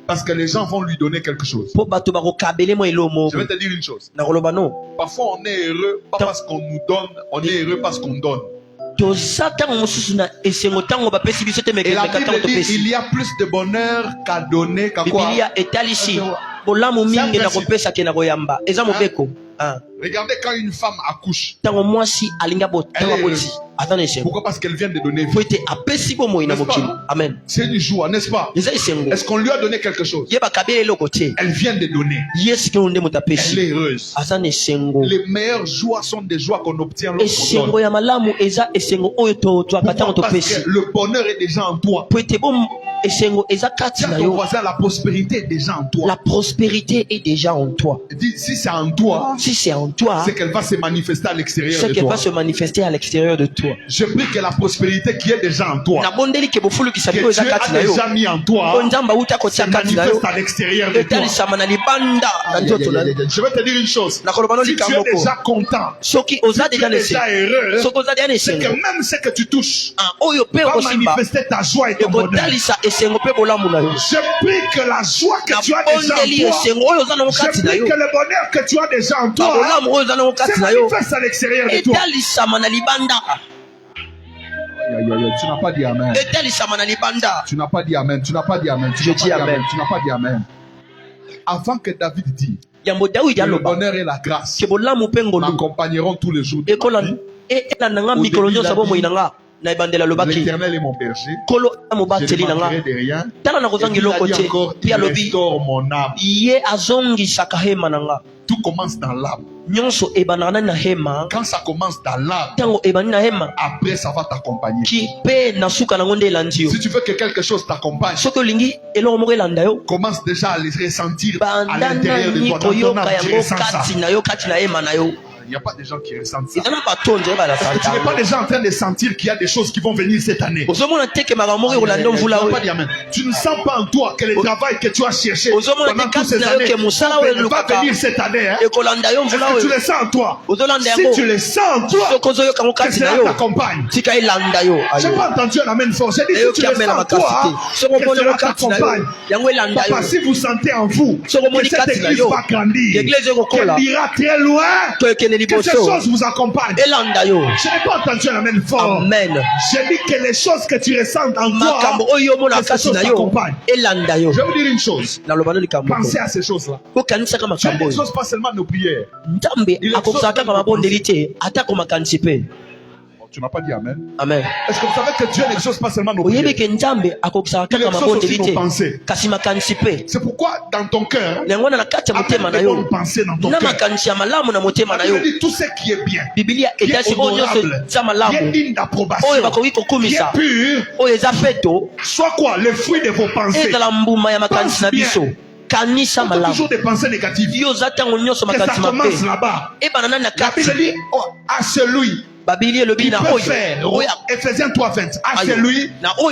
parce que les gens vont lui donner quelque chose. Je vais te dire une chose. Parfois on est heureux pas parce qu'on nous donne, on est heureux parce qu'on donne. Et la Bible dit, il y a plus de bonheur qu'à donner qu'à quoi? Regardez quand une femme accouche. Elle est heureuse. Pourquoi? Parce qu'elle vient de donner vie. Amen. C'est une joie, n'est-ce pas? Est-ce qu'on lui a donné quelque chose? Elle vient de donner. Elle est heureuse. Les meilleures joies sont des joies qu'on obtient lorsqu'on donne. Parce que le bonheur est déjà en toi. Ton voisin, la prospérité est déjà en toi. La prospérité est déjà en toi. Dis, si c'est en toi, c'est qu'elle va se manifester à l'extérieur de toi. Va se manifester à l'extérieur de toi. Je prie que la prospérité qui est déjà en toi, que Dieu a déjà mis en toi, se manifeste à l'extérieur de toi. Je vais te dire une chose. Si tu es déjà content, si tu es déjà heureux, c'est que même ce que tu touches va manifester ta joie et ton bonheur. Je prie que la joie que tu as déjà en toi, je prie que le bonheur que tu as déjà en toi se manifeste à l'extérieur de toi. Tu n'as pas dit amen. Tu n'as pas dit amen. Tu n'as pas dit amen. Je dis amen. Tu n'as pas dit amen. Avant que David dise que le bonheur et la grâce m'accompagneront tous les jours de ma vie, l'Éternel est mon berger, je ne manquerai de rien. Et puis il restaure mon âme. Tout commence dans l'âme. Quand ça commence dans l'âme, après ça va t'accompagner. Si tu veux que quelque chose t'accompagne, commence déjà à les ressentir à l'intérieur de toi. Dans ton âme, tu ressens ça. Il n'y a pas de gens qui ressentent ça. Parce que tu n'es pas déjà en train de sentir qu'il y a des choses qui vont venir cette année. Tu ne sens pas en toi que le travail que tu as cherché pendant toutes ces années va venir cette année. Est-ce que tu le sens en toi? Si tu le sens en toi, que cela t'accompagne. Je n'ai pas entendu un amen fort. J'ai dit si tu le sens en toi, que cela t'accompagne. Papa, si vous sentez en vous que cette église va grandir, qu'elle ira très loin, que ces choses vous accompagnent. Je n'ai pas entendu un amen fort. Amen. J'ai dit que les choses que tu ressens en toi, que ces choses t'accompagnent. Je vais vous dire une chose. Pensez à ces choses-là. Dieu n'exauce pas seulement nos prières. Il exauce tu n'as pas dit amen. Amen. Est-ce que vous savez que Dieu n'exauce pas seulement nos prières? Il exauce aussi nos pensées. C'est pourquoi dans ton cœur, amène des bonnes pensées dans ton cœur. Il dit tout ce qui est bien, qui est honorable, qui est digne d'approbation, qui est pur, soit quoi? Le fruit de vos pensées. Pense bien. Toujours des pensées négatives. Que ça commence là-bas. La Bible dit à celui qui peut faire, Ephésiens 3:20, à celui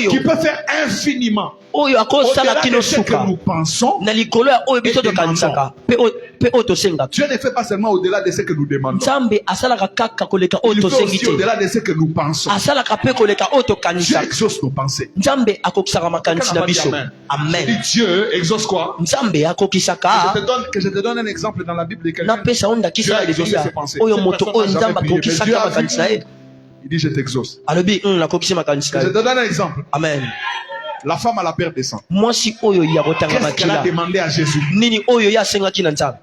qui peut faire infiniment oyo akosala kino ce que suka nous pensons, na likolo ya oyo biso tokanisaka pe oyo tosengaka. Dieu ne fait pas seulement au-delà de ce que nous demandons. Nzambe asalaka kaka koleka oyo Il fait tosengi aussi te. au-delà de ce que nous pensons. Asalaka pe koleka oyo Dieu tokanisaka. exauce nos pensées. Nzambe akokisaka makanisi na biso. Amen. Amen. Dieu exauce quoi? Nzambe akokisaka. Que je te donne un exemple dans la Bible de quelqu'un. napesa oyo ndakisa ya Dieu a Biblia exaucé ses pensées. oyo Cette moto personne oyo n'a nzambe jamais prié, mais Dieu akokisaka a makanisi na ye Il dit je t'exauce. alobi nakokisi makanisi Que na je ye. te donne un exemple. Amen. La femme à la paire des sangs. mwasi oyo ya kotanga Qu'est-ce qu'elle a makila demandé à Jésus? nini oyo ye asengaki na nzambe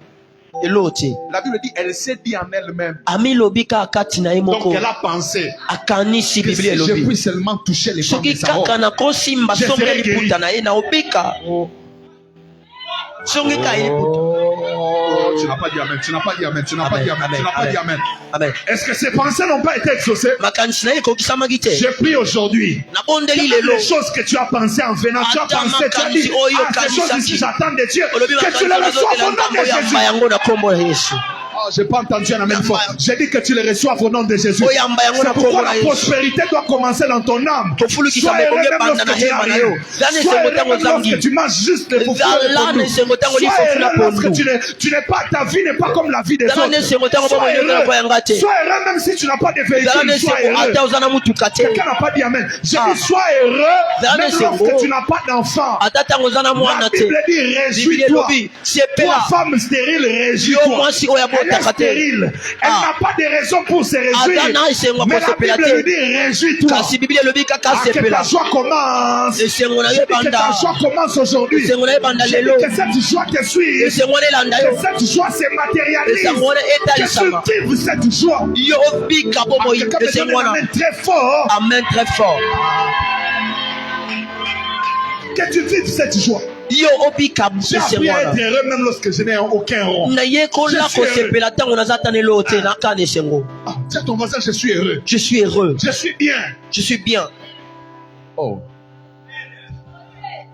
eloko te La Bible dit elle s'est dit en elle-même. amilobi kaka kati na ye Donc moko elle a pensé akanisi que si biblia je elobi puis seulement toucher les femmes de soki sa kaka robe. nakosimba Je songe serai liputa na ye naobika songe ka ye liputa. Oh, tu n'as pas dit amen, tu n'as pas dit amen, tu n'as pas Amen, dit amen, tu n'as pas amen, dit amen. amen. Est-ce que ces pensées n'ont pas été exaucées? makanisi na ye ekokisamaki te J'ai pris aujourd'hui. nabondeli Toutes lelo les choses que tu as pensées en venant, tu as Ata pensé, tu as dit, makanisi oyo ah, ces choses kanisaki. ici, j'attends de Dieu. olobi Que tu les makanisi reçoives au ozokela nom de ntango yamba Jésus. yango na kombo ya yesu Oh, j'ai pas entendu un amen fort. J'ai dit que tu les reçoives au nom de Jésus. Oh, yamba yango C'est na pourquoi kombo la na Yesu. prospérité doit commencer dans ton âme. tofulukisa Sois heureux mobonge même banda na lorsque tu hema n'as na rien. yo lana Sois esengo heureux ntango même lorsque ozangi tu manges juste les faux Lana esengo ntango Sois lifofula heureux lorsque pondu. tu n'es pas, ta vie n'est pas comme la vie des Lana esengo ntango autres. Sois bomonyokela kwa heureux. yanga te Sois heureux même si tu n'as pas de lana véhicule. Sois esengo heureux. ata oza na mutuka te Quelqu'un n'a pas dit amen. J'ai Ah. dit sois heureux Lana même esengo. lorsque tu n'as pas d'enfant. ata ntango oza na La mwana te Bible dit biblia réjouis-toi. elobi Toi, sepela femme stérile, yo réjouis-toi. mwasi oyo Elle est abotaka te stérile. Elle Ah. n'a pas de raison pour se réjouir. Ata na esengo Mais la akosepela Bible lui te dit réjouis-toi. kasi biblia elobi kaka Ah, que sepela ta joie commence. esengo na J'ai yo dit que ebanda ta joie commence aujourd'hui. esengo na yo ebanda J'ai dit lelo que cette joie te suive. esengo na elanda yo Que cette joie se matérialise. esengo wana Que etalisama tu vives cette joie. yo obika Ah, bomoi quelqu'un me donne esengo un wana amen très fort. amen très fort Que tu vives cette joie. yo obika J'ai esengo appris à wana être heureux même lorsque je n'ai aucun rond. nayekola Je suis kosepela ntango naza ata na eloo te nakana esengo Ah, dis à ton voisin, je suis heureux. je suis heureux Je suis bien. je suis bien Oh.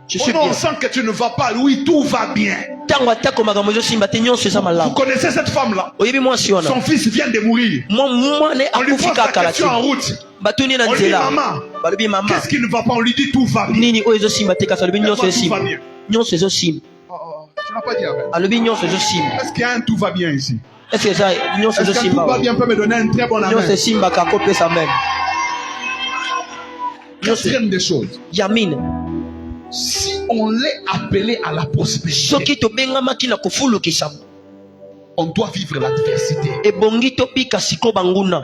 je Oh suis non, bien on sent que tu ne vas pas. Oui, tout va bien. ntango atako makambo ezosimba te nyonso eza Vous malamu connaissez cette femme-là? oyebi mwasi wana Son fils vient de mourir. mwana On lui akufi pose la kaka la te question en route. batuni na On lui dit, nzela maman, balobi mama qu'est-ce qui ne va pas? On lui dit tout va bien. nini oyo ezosimba te kasi alobi nyonso Tout va esimba bien. nyonso ezosimba Oh, tu n'as pas dit amen. alobi nyonso ezosimba Est-ce qu'il y a un tout va bien ici? est-ce que eza nyonso Est-ce qu'un tout ezosimba va bien peut me donner un très bon nyonso amen? esimbaka akopesa meme nyonso Quatrième des choses. ya mine Si on l'est appelé à la prospérité, soki tobengamaki na kofulukisa on doit vivre l'adversité. ebongi tobika siko banguna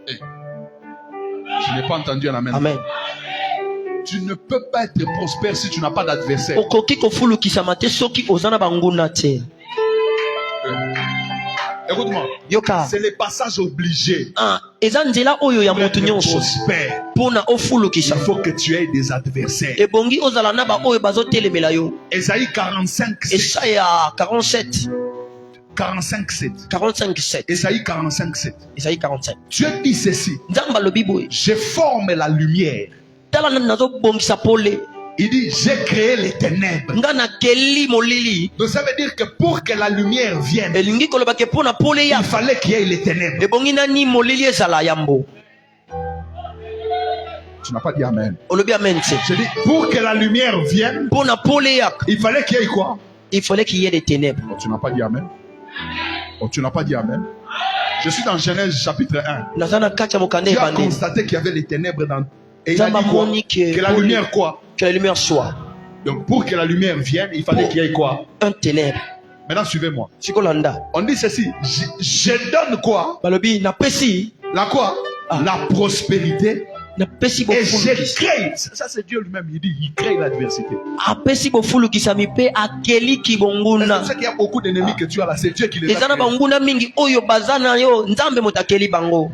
Je n'ai pas entendu un amen. amen Tu ne peux pas être prospère si tu n'as pas d'adversaire. okoki kofulukisama te soki oza na banguna te Écoute-moi. yoka C'est les passages obligés. eza nzela oyo ya Pour motu être nyonso prospère, mpona ofulukisa il faut que tu aies des adversaires. ebongi ozala na baoyo bazotelemela yo Ésaïe 45, 7. esaya 47 45, 7. 45 7 Ésaïe 45, 7. esayi 45 Dieu dit ceci. nzambe alobi boye Je forme la lumière. tala nani nazobongisa pole Il dit, j'ai créé les ténèbres. nga nakeli molili Donc ça veut dire que pour que la lumière vienne, elingi koloba ke mpona pole ya il fallait qu'il y ait les ténèbres. ebongi nani molili ezala yambo Tu n'as pas dit amen. olobi amen te Je dis, pour que la lumière vienne, mpona pole yaka il fallait qu'il y ait quoi? il fallait qu'il y ait des ténèbres Oh, tu n'as pas dit amen. Oh, tu n'as pas dit amen. Je suis dans Genèse chapitre 1. naza na kati ya mokanda Tu as ebandeli constaté qu'il y avait les ténèbres dans... Et il a nzambe dit quoi? amoni Que la ke lumière quoi? que la lumière soit Donc pour que la lumière vienne, il fallait qu'il y ait quoi? un ténèbre Maintenant suivez-moi. sikolanda On dit ceci. Je donne quoi? balobi napesi La quoi? Ah. La prospérité. napesi Et je bofulukisa crée. Ça c'est Dieu lui-même. Il dit, il crée l'adversité. apesi bofulukisami mpe akeliki bonguna C'est qu'il y a beaucoup d'ennemis que tu as là. C'est Dieu qui les a eza na créés. banguna mingi oyo baza na yo nzambe moto akeli bango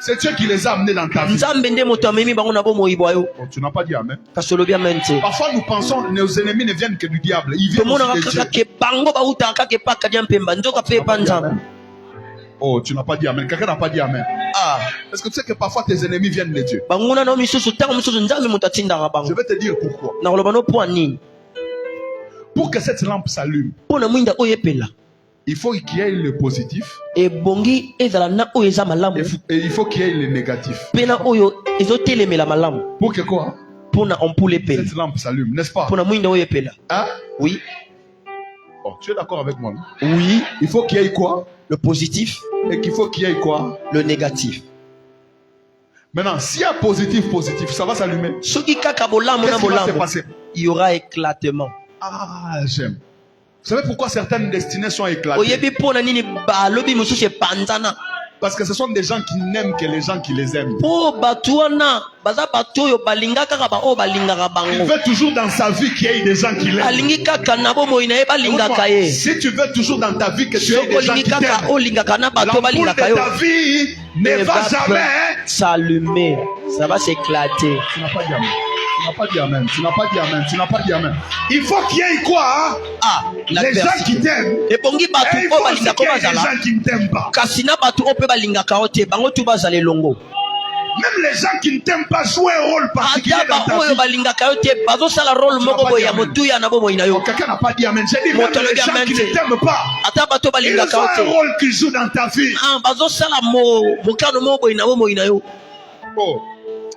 C'est Dieu qui les a amenés dans ta vie. nzambe nde moto amemi bango na bomoi bwa yo Oh, tu n'as pas dit amen. kasi olobi amen te Parfois nous pensons que nos ennemis ne viennent que du diable. Ils viennent tomonaka aussi de kaka Dieu. ke bango bautaka kaka epaka dia mpemba nzoka mpe epa nzambe Oh, tu n'as pas dit amen. Quelqu'un n'a pas dit amen. Parce que tu sais que parfois tes ennemis viennent de Dieu. banguna nao misusu ntango misusu nzambe moto atindaka Je bango vais te dire pourquoi. nakoloba no mpo nini Pour que cette lampe s'allume, mpo na mwinda oyo epela il faut qu'il y ait le positif ebongi ezala na oyo eza malamu et il faut qu'il y ait le négatif. mpe na oyo ezotelemela malamu Pour que quoi? Cette lampe s'allume, n'est-ce pas? Hein? Oui. Oh, tu es d'accord avec moi? Oui. Il faut qu'il y ait quoi? Le positif. Et qu'il faut qu'il y ait quoi? Le négatif. Maintenant, s'il y a positif, ça va s'allumer. Qu'est-ce qui va se passer? Il y aura éclatement. Ah, j'aime. Vous savez pourquoi certaines destinées sont éclatées? Parce que ce sont des gens qui n'aiment que les gens qui les aiment. Il veut toujours dans sa vie qu'il y ait des gens qui l'aiment. Si tu veux toujours dans ta vie que tu aies des gens qui t'aiment, l'ampoule de ta vie ne va jamais s'allumer. Ça va s'éclater. Tu n'as pas dit amen. Tu n'as pas dit amen. Il faut qu'il y ait quoi? Les gens qui t'aiment. Et il faut qu'il y ait des gens qui ne t'aiment pas. Même les gens qui ne t'aiment pas jouent un rôle particulier dans ta vie. Quelqu'un n'a pas dit amen. J'ai dit même les gens qui ne t'aiment pas, ils ont un rôle qu'ils jouent dans ta vie. Oh.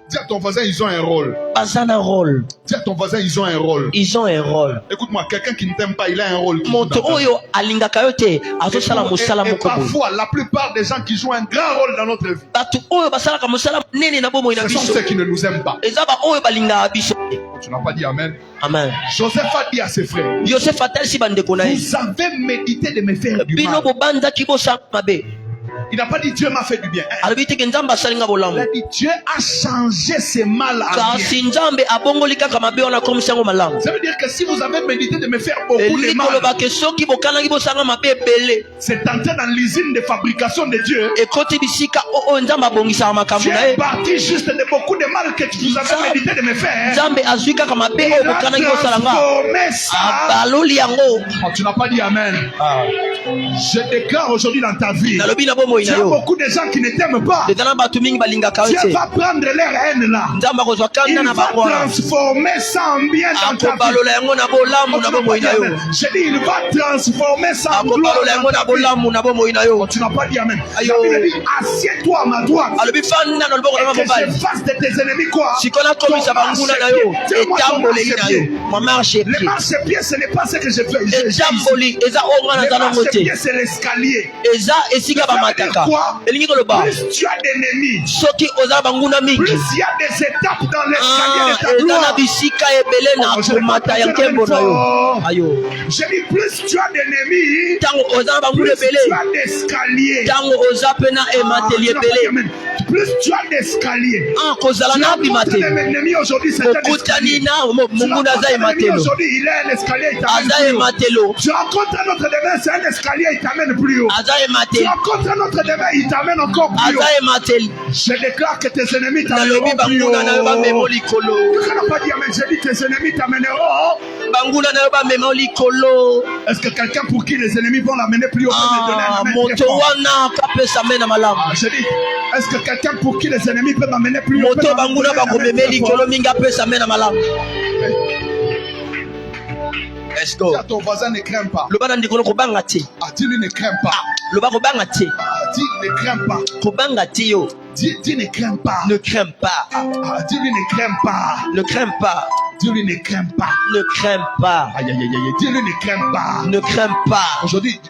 Dis à ton voisin, ils ont un rôle. Dis à ton voisin, ils ont un rôle. Écoute-moi, quelqu'un qui ne t'aime pas, il a un rôle. Et parfois, la plupart des gens qui jouent un grand rôle dans notre vie, ce sont ceux qui ne nous aiment pas. Tu n'as pas dit amen. Amen. Joseph a dit à ses frères, vous avez médité de me faire du mal. Il n'a pas dit Dieu m'a fait du bien. Il a dit Dieu a changé ses mal en bien. Ça veut dire que si vous avez médité de me faire beaucoup de mal, c'est entré dans l'usine de fabrication de Dieu. Tu es parti juste de beaucoup de mal que vous avez médité de me faire. Il a transformé ça. Oh, tu n'as pas dit amen. Je déclare aujourd'hui dans ta vie, il y a beaucoup de gens qui ne t'aiment pas. Dieu va prendre leur haine là. Il va transformer ça en bien dans ta vie. Je dis, il va transformer ça en gloire dans ta vie. Oh, tu n'as pas dit amen. Il a dit, assieds-toi à ma droite et que je fasse de tes ennemis quoi? Le marche-pied, ce n'est pas ce que je fais. Le marche-pied, c'est l'escalier. Quoi? Plus tu as d'ennemis, plus il y a des étapes dans l'escalier de ta gloire. Je dis, plus tu as d'ennemis, plus tu as d'escaliers. Plus tu as d'escaliers. Tu rencontres des ennemis aujourd'hui, c'est un escalier. Aujourd'hui, il est un escalier, il t'amène plus haut. Tu rencontres un autre demain, c'est un escalier, il t'amène plus haut. Tu rencontres un autre demain, il t'amène encore plus haut. Je déclare que tes ennemis t'amèneront plus haut. Quelqu'un n'a pas dit amen, j'ai dit tes ennemis t'amèneront. Est-ce que quelqu'un pour qui les ennemis vont l'amener plus haut peut me donner un amen très fort? J'ai dit, est-ce que quelqu'un pour qui les ennemis peuvent m'amener plus haut peut m'amener un amen très fort? Est-ce que ton voisin ne craint pas? Dis-lui ne craint pas. Dis ne craint pas. Dis ne craint pas. Ne crains pas. Dis-lui ne craint pas. Ne crains pas. Dis-lui ne craint pas. Ne crains pas. Aïe aïe aïe aïe. Dis-lui ne craint pas. Ne crains pas. Aujourd'hui,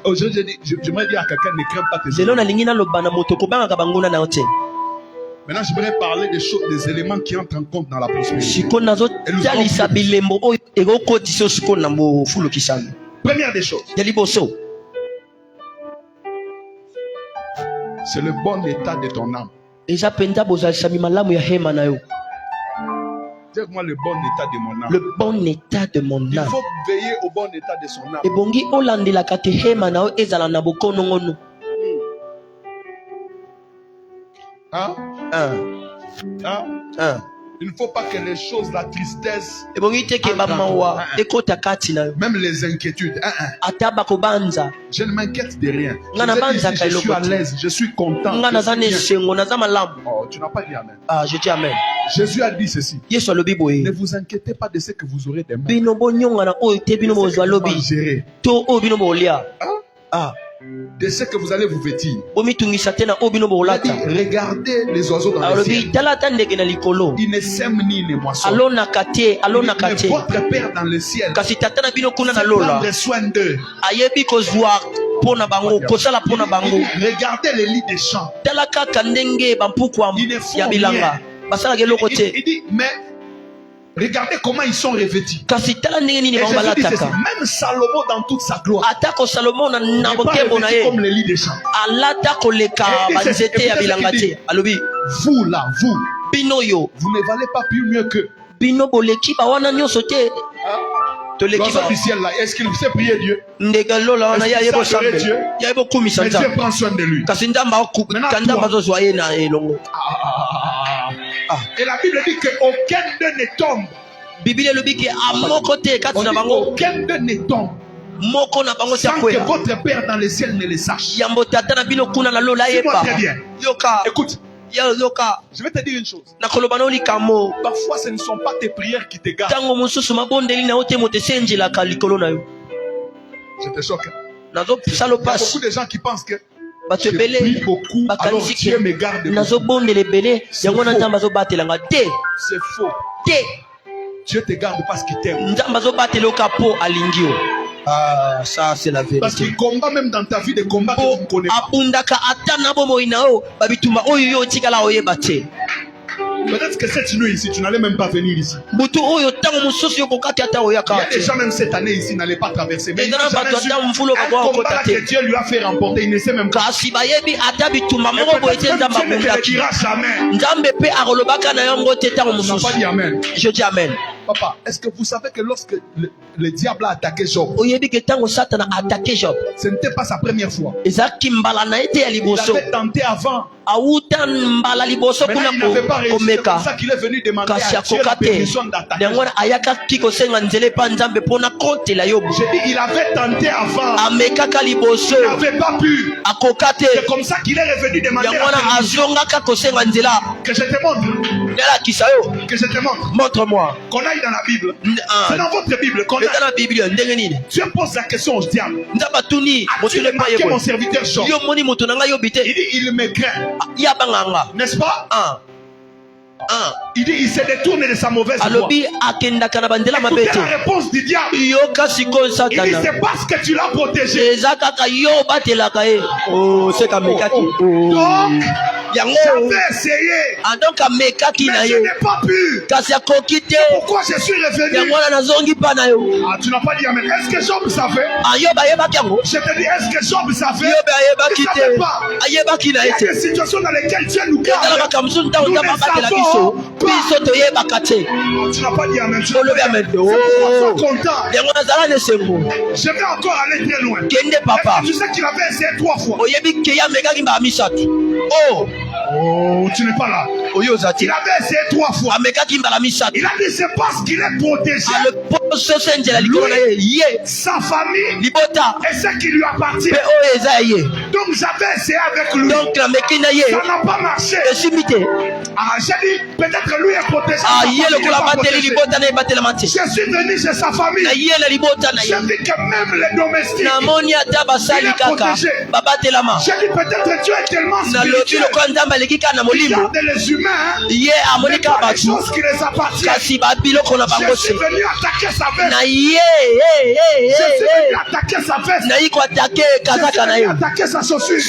j'aimerais dire à quelqu'un ne craint pas tes ennemis. Maintenant, je voudrais parler des choses, des éléments qui entrent en compte dans la prospérité. Première des choses, c'est le bon état de ton âme. Dis-moi le bon état de mon âme. Le bon état de mon âme. Il faut veiller au bon état de son âme. Il ne faut pas que les choses, la tristesse, même les inquiétudes. Je ne m'inquiète de rien. Je suis à l'aise, je suis content. Oh, tu n'as pas dit amen. Je dis amen. Jésus a dit ceci. Ne vous inquiétez pas de ce que vous aurez demain. de ce que vous allez vous vêtir. Regardez les oiseaux dans le ciel. Ils ne sèment ni ne moissonnent. Mais votre Père dans le ciel sait prendre soin d'eux. Regardez les lits des champs. Ils ne font rien. Il dit, mais regardez comment ils sont revêtus. Et Jésus dit ceci, même Salomon dans toute sa gloire n'est pas revêtu comme les lits des champs. Vous là, vous ne valez pas plus mieux que l'oiseau du ciel là. Est-ce qu'il sait prier Dieu? Est-ce qu'il sait adorer Dieu? Mais Dieu prend soin de lui. Et la Bible dit qu'aucun d'eux ne tombe. Aucun d'eux ne tombe sans que votre Père dans le ciel ne le sache. Dis-moi très bien. Écoute, je vais te dire une chose. Parfois ce ne sont pas tes prières qui te gardent. Je te choque. Il y a beaucoup de gens qui pensent que je prie beaucoup, alors Dieu me garde. C'est faux. Dieu te garde parce qu'il t'aime. Ah, ça c'est la vérité. Parce qu'il combat même dans ta vie des combats que tu ne connais pas. Peut-être que cette nuit ici, tu n'allais même pas venir ici. Il y a des gens même cette année ici n'allaient pas traverser. Mais il n'a jamais su un combat que Dieu lui a fait remporter. Il ne sait même pas. Dieu ne te dira jamais. Tu n'as pas dit Amen. Je dis Amen. Papa, est-ce que vous savez que lorsque le diable a attaqué Job, ce n'était pas sa première fois. Il avait tenté avant. Mais il n'avait pas réussi. C'est pour ça qu'il est venu demander à Dieu la permission d'attaquer. J'ai dit, il avait tenté avant. Il n'avait pas pu. C'est comme ça qu'il est revenu demander la permission. Que je te montre. Que je te montre. Montre-moi. Qu'on aille dans la Bible. C'est dans votre Bible qu'on aille. Dieu pose la question au diable. As-tu remarqué mon serviteur Job? Il dit, il me craint. N'est-ce pas? Il dit, il se détourne de sa mauvaise voie. Écoutez la réponse du diable. Il dit, c'est parce que tu l'as protégé. Donc, j'avais essayé, mais je n'ai pas pu. Pourquoi je suis revenu? Tu n'as pas dit Amen. Est-ce que Job savait? Je te dis, est-ce que Job savait? Il ne savait pas. Il y a des situations dans lesquelles Dieu nous garde. Nous ne savons pas. Tu n'as pas dit Amen. C'est pour ça content. Je vais encore aller très loin. Tu sais qu'il avait essayé 3 fois. Oh, tu n'es pas là. Il avait essayé 3 fois. Il a dit c'est parce qu'il est protégé. Lui, sa famille et ce qui lui appartient. Donc j'avais essayé avec lui. Ça n'a pas marché. J'ai dit peut-être lui est protégé. Je suis venu chez sa famille. J'ai vu que même les domestiques, il est protégé. J'ai dit peut-être Dieu est tellement spirituel. Regarde les humains, mais pas les choses qui les appartiennent. Je suis venu attaquer sa veste. Je suis venu attaquer sa veste. Je suis venu attaquer sa chaussure.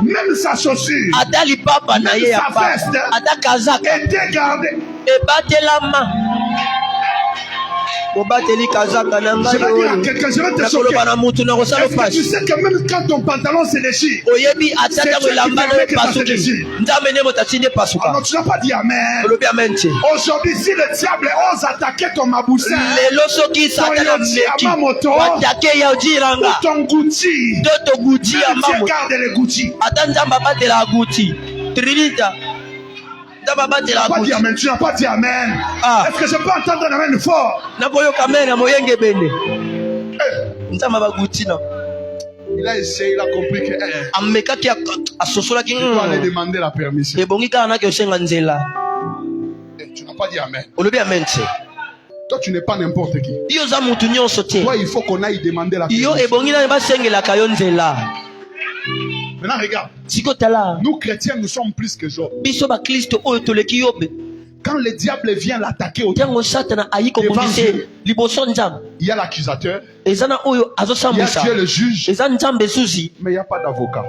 Même sa chaussure, même sa veste était gardée. Je vais dire à quelqu'un, je vais te choquer. Est-ce que tu sais que même quand ton pantalon se déchire, c'est Dieu qui permet que ça se déchire? Non, tu n'as pas dit Amen. Aujourd'hui, si le diable ose attaquer ton maboussa, ton Yamamoto, ou ton Gucci, Dieu garde les Gucci. Tu n'as pas dit Amen. Tu n'as pas dit Amen. Est-ce que je peux entendre un Amen fort? Il a essayé, il a compris que il doit aller demander la permission. Tu n'as pas dit Amen. Toi, tu n'es pas n'importe qui. Toi, il faut qu'on aille demander la permission. Maintenant, regarde. Nous, chrétiens, nous sommes plus que Job. Quand le diable vient l'attaquer au devant Dieu, il y a l'accusateur, il y a Dieu le juge, mais il n'y a pas d'avocat.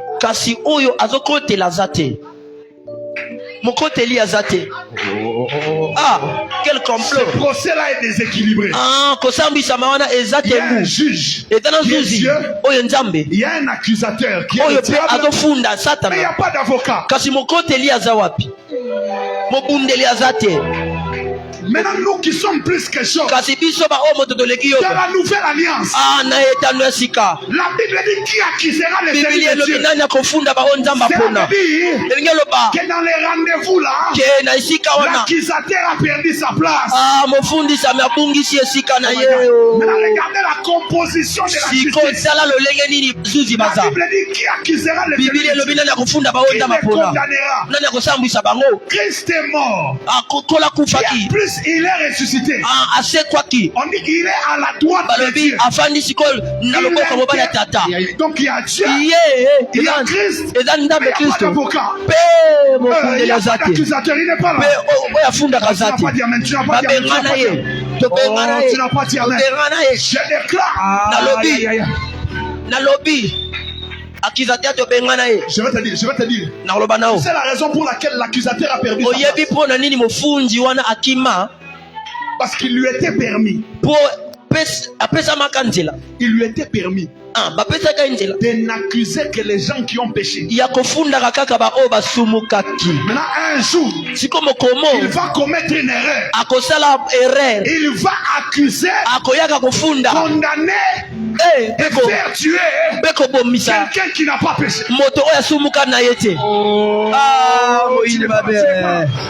Ah, quel complot. Ce procès-là est déséquilibré. Il y a un juge qui est Dieu, il y a un accusateur qui est le diable, mais il n'y a pas d'avocat. Maintenant, nous qui sommes plus que Job, dans la nouvelle alliance, la Bible dit qui accusera les ennemis de Dieu. C'est-à-dire que dans les rendez-vous là, l'accusateur a perdu sa place. Maintenant, regardez la composition de la justice. La Bible dit qui accusera les ennemis de Dieu. Qui les condamnera. Christ est mort. Et plus il est ressuscité. On dit qu'il est à la droite de Dieu. Donc il y a Dieu, il y a Christ, mais il n'y a pas d'avocat. Il n'y a pas d'accusateur, il n'est pas là. Tu n'as pas dit amen, tu n'as pas dit amen. Tu n'as pas dit amen. Je déclare. Je vais te dire. C'est la raison pour laquelle l'accusateur a perdu sa place. Parce qu'il lui était permis. Il lui était permis de n'accuser que les gens qui ont péché. Maintenant, un jour, il va commettre une erreur. Il va accuser, condamner et faire tuer quelqu'un qui n'a pas péché.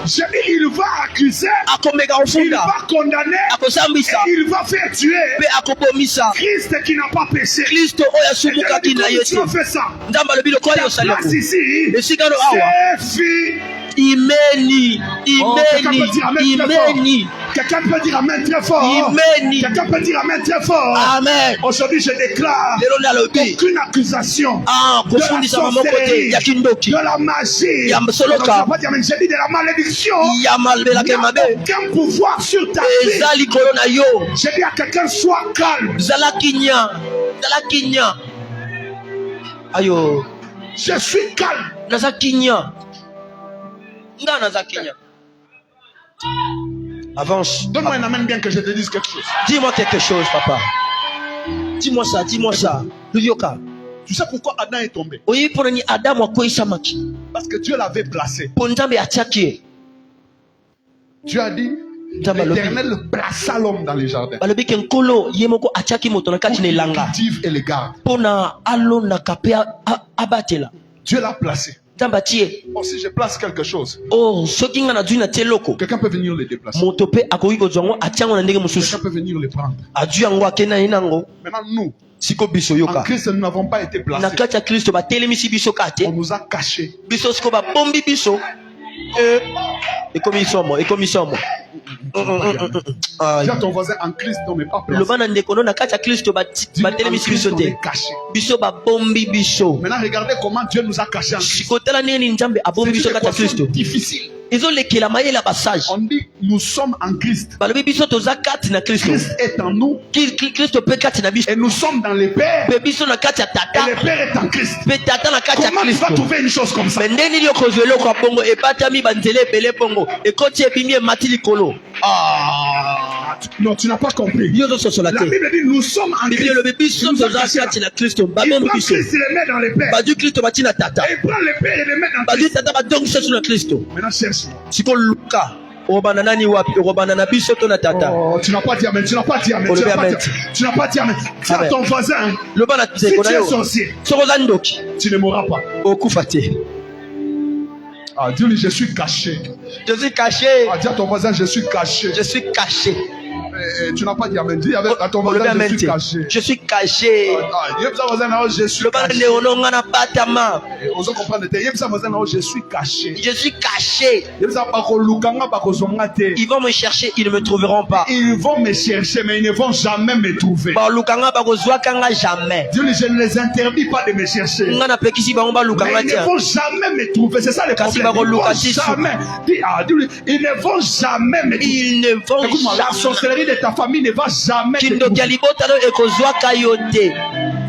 Je dis, il va accuser, il va condamner et il va faire tuer Christ qui n'a pas péché. Tu as fait ça. La place ici, c'est Imeni. Quelqu'un peut dire amen très fort. Quelqu'un peut dire amen très fort. Amen. Aujourd'hui, je déclare aucune accusation de la sorcellerie, de la magie, je dis de la malédiction, aucun pouvoir sur ta vie. Je dis à quelqu'un, sois calme. Ayo. Je suis calme. Avance. Donne-moi un amen bien que je te dise quelque chose. Dis-moi quelque chose, papa. Dis-moi ça. Tu sais pourquoi Adam est tombé? Parce que Dieu l'avait placé. Dieu a dit, l'Éternel plaça l'homme dans les jardins. Il cultive et le garde. Dieu l'a placé. Oh, si je place quelque chose, quelqu'un peut venir le déplacer. Quelqu'un peut venir le prendre. Maintenant, nous, en Christ, nous n'avons pas été placés. On nous a cachés. Dis à ton voisin, en Christ, on n'est pas placé. Dis, en Christ, on est caché. Maintenant, regardez comment Dieu nous a cachés en Christ. C'est difficile. On dit nous sommes en Christ. Christ est en nous. Et nous sommes dans les pères. Et le Père est en Christ. Comment tu vas trouver une chose comme ça? Non, tu n'as pas compris. La Bible dit nous sommes en Christ. Il prend Christ et le met dans les pères. Et il prend les pères et les met dans Christ. Maintenant cherche. Oh, tu n'as pas dit amen, tu n'as pas dit amen, tu n'as pas dit amen. Dis à ton voisin, si tu es sorcier, tu ne mourras pas. Ah, dis-lui, je suis caché. Je suis caché. Ah, dis à ton voisin, je suis caché. Je suis caché. Tu n'as pas dit amen. Dis avec à ton voisin, je suis caché. Je suis caché. Je suis caché. Osons comprendre. Je suis caché. Je suis caché. Ils vont me chercher, ils ne me trouveront pas. Ils vont me chercher, mais ils ne vont jamais me trouver. Jamais. Dieu, je ne les interdis pas de me chercher. Mais ils ne vont jamais me trouver. C'est ça le problème. Ils ne vont jamais me trouver. Ils ne vont Écoute-moi, la sorcellerie de ta famille ne va jamais te trouver.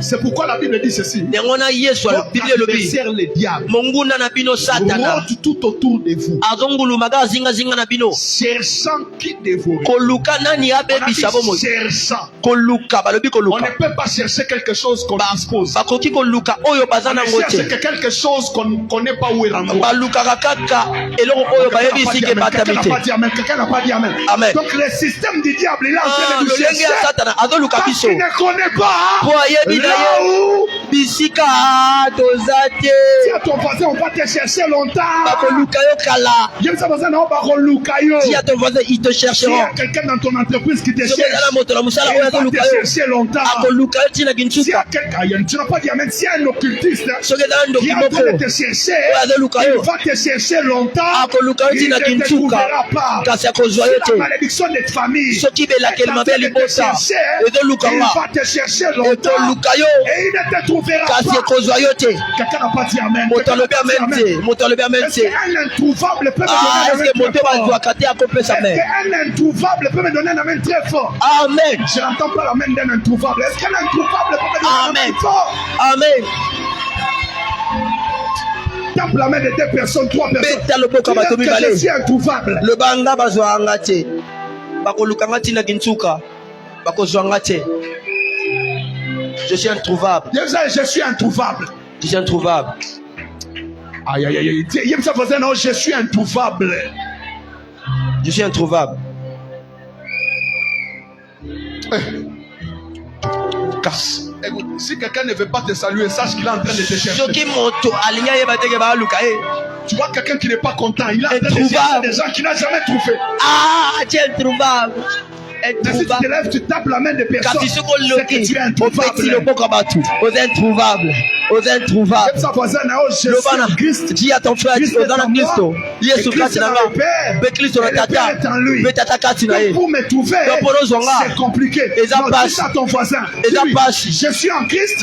C'est pourquoi la Bible dit ceci. Votre adversaire, le diable, rôde tout autour de vous, cherchant qui dévorer. Cherchant. On ne peut pas chercher quelque chose qu'on dispose. On cherche quelque chose qu'on n'est pas où est l'endroit. Quelqu'un n'a pas dit amen. Donc le système du diable, il est en train de nous chercher. Parce qu'il ne connaît pas là où. Si à ton voisin, on va te chercher longtemps. Si à ton voisin, il te chercheront. S'il y a quelqu'un dans ton entreprise qui te cherche, il va te chercher longtemps. S'il y a quelqu'un, tu n'as pas dit amen. S'il y a un occultiste qui est en train de te chercher, il va te chercher longtemps. Il ne te trouvera pas. Si la malédiction de ta famille est en train de te chercher, il va te chercher longtemps. Et il ne te trouvera pas. Quelqu'un n'a pas dit amen. Est-ce qu'un introuvable peut me donner un amen très fort? Amen. Je n'entends pas l'amen d'un introuvable. Est-ce qu'un introuvable peut me donner un amen fort? Amen. Tape la main de 2 personnes, 3 personnes. Je suis introuvable. Le banga bazwanga te. Bakolukanga tina kintuka. Bakozwanga te. Je suis introuvable. Je suis introuvable. Je suis introuvable. Aïe aïe aïe. Je suis introuvable. Je suis introuvable. Casse. Écoute, si quelqu'un ne veut pas te saluer, sache qu'il est en train de te chercher. Tu vois quelqu'un qui n'est pas content, il est en train de chercher des gens qu'il n'a jamais trouvé. Ah, tu es introuvable. Mais si tu te lèves, tu tapes la main de personne, c'est que tu es introuvable. Aux introuvables. Dis à ton frère, pour me trouver, c'est compliqué. Dis à ton voisin, je suis en Christ,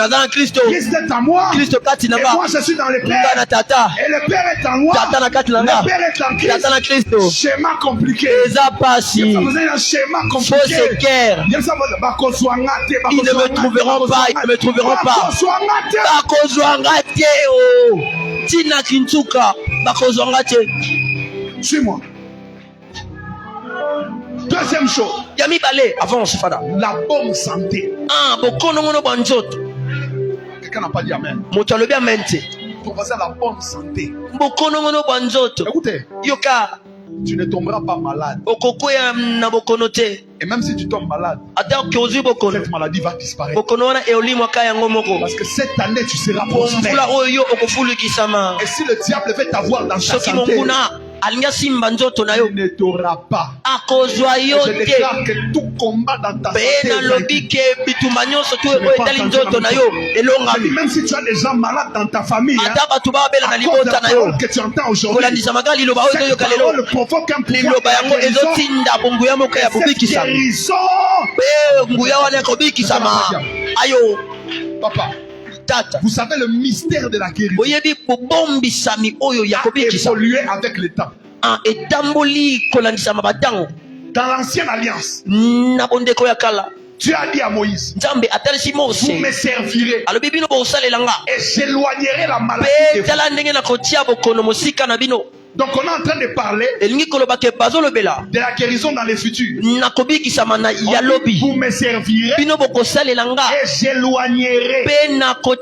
Christ est en moi, et moi je suis dans le Père, et le Père est en moi, le Père est en Christ. Schéma compliqué. Il y a un schéma compliqué. Ils ne me trouveront pas, ils ne me trouveront pas. Tina Kintuka, suis-moi. Deuxième chose. Yami Balé, avance, Fada. La bonne santé. Ah, Bokonomono Banjot. Quelqu'un n'a pas dit amen. Motalobi Amente. Pour passer la bonne santé. Bokonomono Banjot. Écoutez. Yoka. Tu ne tomberas pas malade. Et même si tu tombes malade, cette maladie va disparaître. Parce que cette année, tu seras prospère. Et si le diable veut t'avoir dans sa santé, il ne t'aura pas. Je déclare que tout combat dans ta santé, même si tu as des gens malades dans ta famille, à cause de la parole que tu entends aujourd'hui, cette parole provoque un pouvoir de guérison. Papa, vous savez le mystère de la guérison a évolué avec le temps. Dans l'ancienne alliance, Dieu a dit à Moïse, vous me servirez et j'éloignerai la maladie de vous. Donc on est en train de parler de la guérison dans le futur. Vous me servirez et j'éloignerai. Vous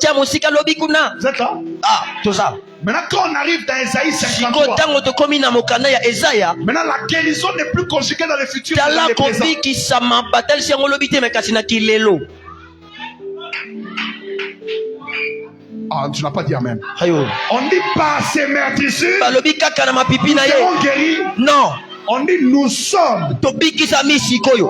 êtes là? Ah, tout ça. Maintenant quand on arrive dans Esaïe 53, maintenant la guérison n'est plus conjuguée dans le futur, mais dans le présent. Ah, tu n'as pas dit amen. On dit pas ces meurtrissures seront guéris. Non. On dit nous sommes. tobikisami sikoyo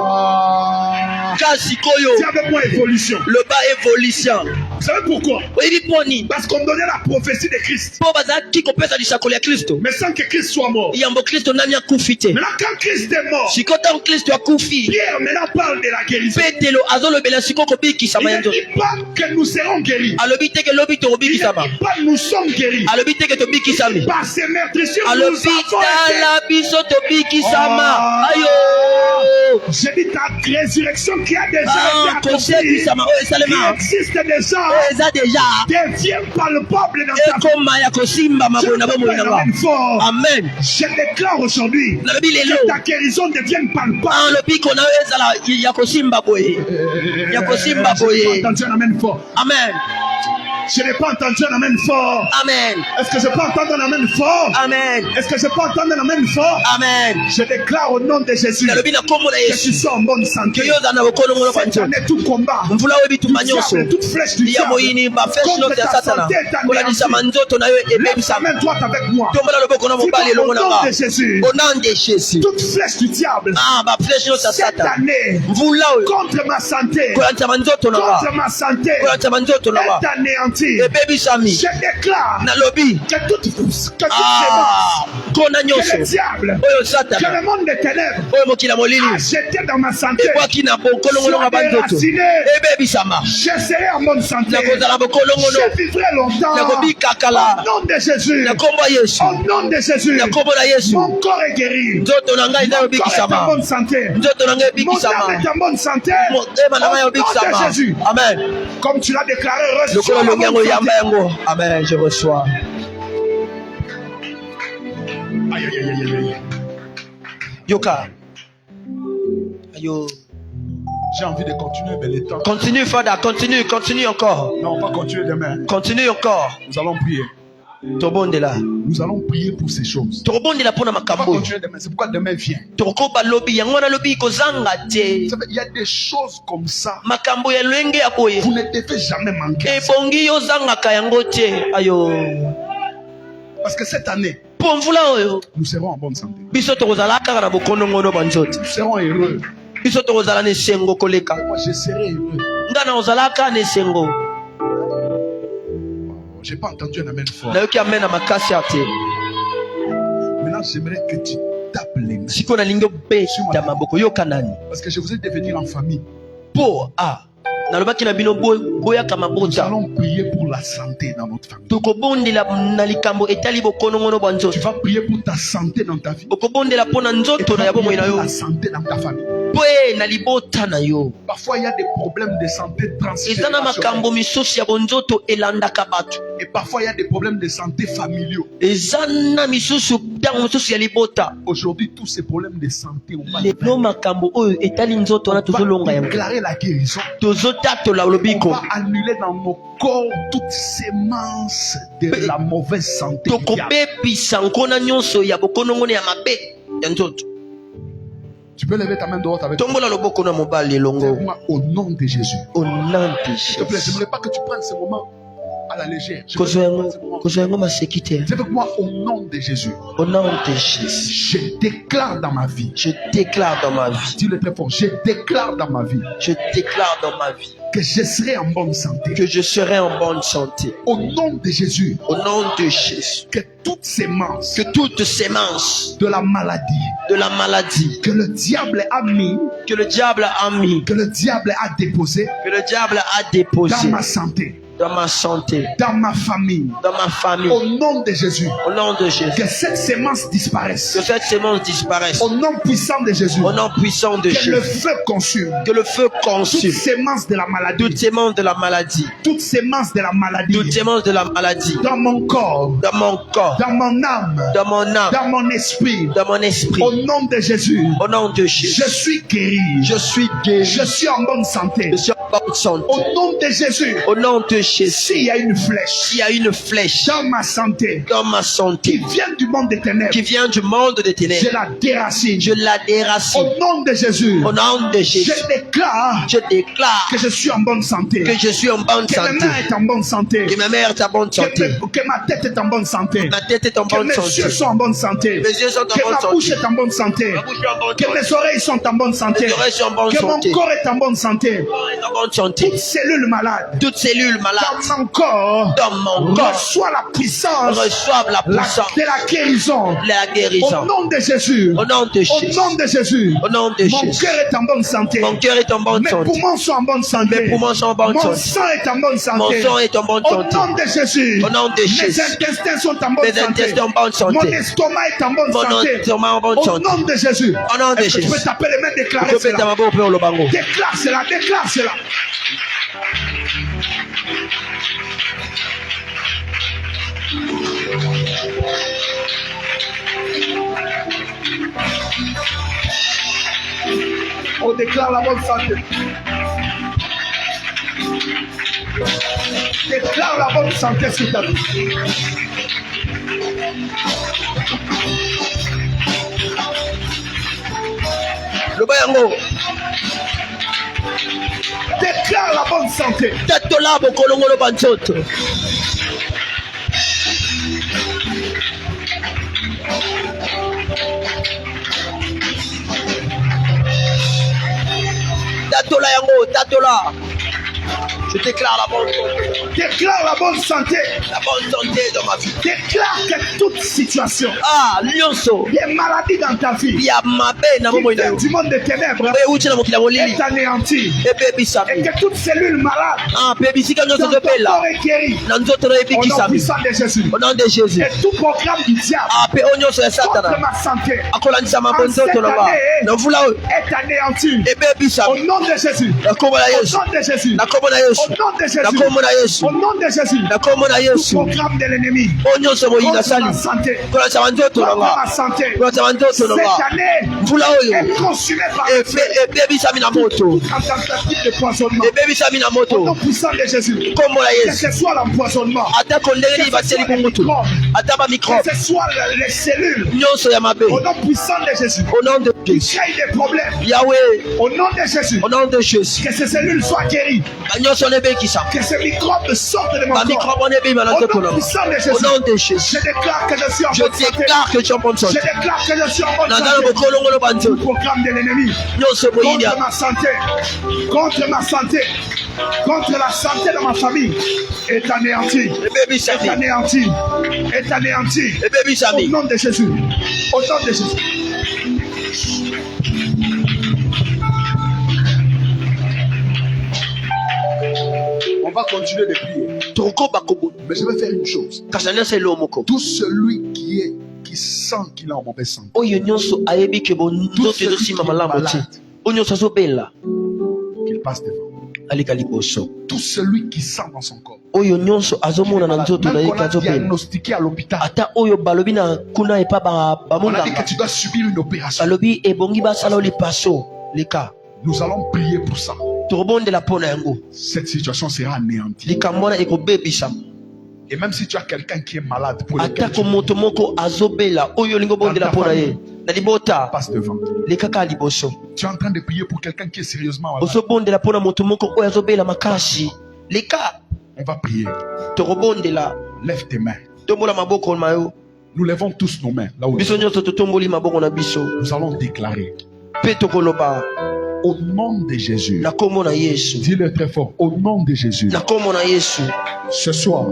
ka sikoyo C'est avec moi évolution. le bas évolution. Vous savez pourquoi? oyebi poni Parce qu'on donnait la prophétie de Christ. po bazalaki kopesa lisakoli ya kristo Mais sans que Christ soit mort. yambo kristo nani akufi te Maintenant, quand Christ est mort, sikoyo ntango kristo akufi Pierre maintenant parle de la guérison. petelo azolobela sikoyo Il kobikisama ya ne nzoto dit pas que nous serons guéris. alobi te ke lobi Il ne tokobikisama dit pas nous sommes guéris. alobi te ke tobikisami Par ces meurtrissures, nous avons alobi été. tala biso tobikisama ayo J'ai dit ta résurrection qui a déjà été accomplie, kosebisama oyo qui esalema existe déjà, oyo eza deja devient palpable dans ta vie. ekoma ya kosimba Je maboye na bomoi na nga t'appelle fort. amen Je déclare aujourd'hui nalobi lelo que ta guérison devienne palpable. lobiko na yo ezala ya kosimba boye ya kosimba Je n'ai boye pas entendu un amen fort. amen Je n'ai pas entendu un amen fort. amen Est-ce que je peux entendre un amen fort? amen Est-ce que je peux entendre un amen fort? amen Je déclare au nom de Jésus nalobi na kombo na que tu yesu sois en bonne santé. ke yo oza na bokolongono kwa Cette nzoto année, tout combat, mvula oyo bitumba tout nyonso diable, toute flèche du ya diable moyini bafeshi contre nyonso ya ta satana santé est kolandisama anéantie. nzoto na yo Lève ta ebebisama main droite avec moi. tombola loboko na mobali Dis-moi elongo au na nom nga de Jésus, au nom de jésus toute flèche du diable, bafeshi nyonso ya cette satana année, mvula oyo contre ma santé, kolandisama nzoto na nga contre ma santé, kolandisama nzoto na nga est anéantie. ebebisami Je déclare nalobi que toute sémence, kona que nyonso le diable, oyo que satana le monde des ténèbres oyo mokili ya molili a jeté dans ma santé, ebwaki na bokolongono soit ya banzoto déraciné. ebebisama Je serai en bonne santé. nakozala bokolongono Je vivrai longtemps. nakobika kala Au nom de Jésus. na kombo ya yesu Au nom de Jésus. na kombo na yesu Mon corps est guéri. nzoto na ngai eza Mon corps est en yobikisama bonne santé. nzoto na ngai Mon ebikisama âme est en bonne santé. motema na ngai Au nom de yobikisama Jésus. amen Comme tu l'as déclaré, reçois lokolo la longi yango bonne yamba santé. yango amen je reçois Aïe, aïe, aïe, aïe, aïe. yoka ayo J'ai envie de continuer, mais le temps. continue fada continue encore Non, on va continuer demain. continue encore Nous allons prier. tobondela Nous allons prier pour ces choses. tokobondela mpona On va makambo oyo continuer demain. C'est pourquoi demain vient. tokoba lobi yango wana lobi kozanga te Il y a des choses comme ça. makambo ya lolenge ya boye Vous ne devez jamais manquer. ebongi yozangaka yango te ayo Parce que cette année, mpo mvula oyo nous serons en bonne santé. biso tokozala kaka na bokonongono bwa nzoto Nous serons heureux. biso tokozala na esengo koleka Moi, je serai heureux. nga na ozalaka na esengo J'ai pas entendu un amen fort. nayoki amena makasi ya te Maintenant, j'aimerais que tu tapes les mains. sikoyo nalingi obeta maboko yoka nani Parce que je vous ai de venir en famille. mpo nalobaki na bino boyaka Nous mabota allons prier pour la santé dans notre famille. tokobondela na likambo etali bokonongono bwa Tu nzoto vas prier pour ta santé dans ta vie. okobondela mpo na Et tu nzoto na vas ya bomoi prier na pour yo la santé dans ta famille. mpo na libota na yo Parfois, il y a des problèmes de santé eza na makambo transgénérationnels. misusu ya bonzoto elandaka bato Et parfois, il y a des problèmes de santé familiaux. eza na misusu ntango mosusu ya libota Aujourd'hui, tous ces problèmes de santé, on va lelo makambo oyo etali nzoto wana tozolonga yango déclarer la guérison. tozotatola On lobiko va annuler dans nos corps toutes sémences de la mauvaise santé. du diable. tokobebisa nkona nyonso ya bokonongono ya mabe ya nzoto Tu peux lever ta main droite avec tombola loboko na mobali elongo moi au nom de Jésus. au nom de S'il te plaît, je Jésus n'aimerais pas que tu prennes ce moment à la légère. Je veux que tu prennes ce moment. kozwa yango maseki te Dis avec moi au nom de Jésus. au nom de Jésus Je déclare dans ma vie. je déclare dans ma vie Dis-le très fort. Je déclare dans ma vie je déclare dans ma vie que je serai en bonne santé. que je serai en bonne santé Au nom de Jésus, au nom de Jésus que toutes sémences que toute sémence de la maladie de la maladie que le diable a mis, que le diable a mis que le diable a déposé que le diable a déposé dans ma santé, dans ma santé, dans ma famille, dans ma famille, au nom de Jésus, au nom de Jésus, que cette sémence disparaisse. que cette sémence disparaisse, Au nom puissant de Jésus, au nom puissant de que le Jésus, feu consume que le feu toute consume sémence de la toute maladie, sémence de la maladie, toute sémence de la maladie toute sémence de la maladie, dans mon corps, dans mon corps, dans mon âme, dans mon âme, dans mon esprit. dans mon esprit, Au nom de Jésus, au nom de Jésus, je suis guéri. je suis guéri, Je suis en bonne santé. je suis en bonne santé, Au nom de Jésus, au nom de Jésus. S'il y a une flèche. Il y a une flèche. Dans ma santé. Dans ma santé. Qui vient du monde des ténèbres. Qui vient du monde des ténèbres. Je la déracine. Je la déracine. Au nom de Jésus. Au nom de Jésus. Je déclare. Que je suis en bonne santé. Que je suis en bonne santé. Que ma mère est en bonne santé. Que ma mère est en bonne santé. Que ma tête est en bonne santé. Ma tête est en bonne santé. Que mes yeux sont en bonne santé. Mes yeux sont en bonne santé. Que ma bouche est en bonne santé. Que mes oreilles sont en bonne santé. Que mon corps est en bonne santé. Toute cellule malade. Toute cellule malade. Dans mon corps. Dans mon corps. Reçoit la puissance. Reçoive la puissance. De la guérison. La guérison. Au nom de Jésus. Au nom de Jésus. Au nom de Jésus. Au nom de Jésus. Mon cœur est en bonne santé. Mon cœur est en bonne santé. Mes poumons sont en bonne santé. Mes poumons sont en bonne santé. Mon sang est en bonne santé. Mon sang est en bonne santé. Au nom de Jésus. Au nom de Jésus. Mes intestins sont en bonne santé. Mes intestins en bonne santé. Mon estomac est en bonne santé. Mon estomac en bonne santé. Au nom de Jésus. Au nom de Jésus. Tu peux taper les mains, déclarer cela. Déclare cela, déclare cela. On déclare la bonne santé. Déclare la bonne santé sur ta vie. Le bayango. Déclare la bonne santé. Tatola bokolongo lo banzoto. Tatola yango, tatola. Je déclare la bonne santé. Déclare la bonne santé. La bonne santé dans ma vie. Déclare que toute situation. Ah, Lyonso. Il y a maladie dans ta vie. Il y a ma peine qui vient du monde des ténèbres. Est anéantie. Et que toute cellule malade. Ah, baby, si quelqu'un se rappelle là. Est guérie. Dans notre réveil qui s'appelle. Au nom puissant de Jésus. Au nom de Jésus. Et tout programme du diable. Ah, pe onyo sur Satan. Contre ma santé. Akolanisa ma bonne santé là-bas. Non vous là. Est anéantie. Et baby ça. Au nom de Jésus. La komona Yesu. Au nom de Jésus. La komona Yesu. Au nom de Jésus. La komona Yesu. Au nom de Jésus. La komona Yesu. Programme de l'ennemi. Onyo se moyi na sali. Kola sa banzoto là-bas. Kola sa banzoto là-bas. Cette année. Vous là oyo. Est consumée par et baby ça mina moto. Tentative de poisonnement. Et baby ça mina moto. Au nom puissant de Jésus. Komona Yesu. Que ce soit l'empoisonnement. Ata kondeli ba seli kungutu. Ata ba microbe. Que ce soit les cellules. Nyonso ya mabe. Au nom puissant de Jésus. Au nom de Jésus. Qu'il y ait des problèmes. Yahweh. Au nom de Jésus. Au nom de Jésus. Que ces cellules soient guéries. Nyonso nebe kisa. Que ces microbes sortent de mon corps. Microbe nebe malade au nom puissant de Jésus. Au nom de Jésus. Je déclare que je suis en bonne santé. Je déclare que je suis en bonne santé. Je déclare que je suis en bonne santé. Le programme de l'ennemi. Contre ma santé. Contre ma santé. Contre la santé de ma famille. Est anéanti. Est anéanti. Est anéanti. Au nom de Jésus. Au nom de Jésus. On va continuer de prier. Mais je vais faire une chose. Tout celui qui sent qu'il est en mauvaise santé. Qu'il passe devant. Tout celui qui sent dans son corps. Même qu'on a diagnostiqué à l'hôpital. On a dit que tu dois subir une opération. Nous allons prier pour ça. Cette situation sera anéantie. Et même si tu as quelqu'un qui est malade pour lequel tu passe devant. Tu es en train de prier pour quelqu'un qui est sérieusement malade. On va prier. Lève tes mains. Nous levons tous nos mains. Là où nous allons déclarer. Au nom de Jésus. Dis-le très fort. Au nom de Jésus. Ce soir.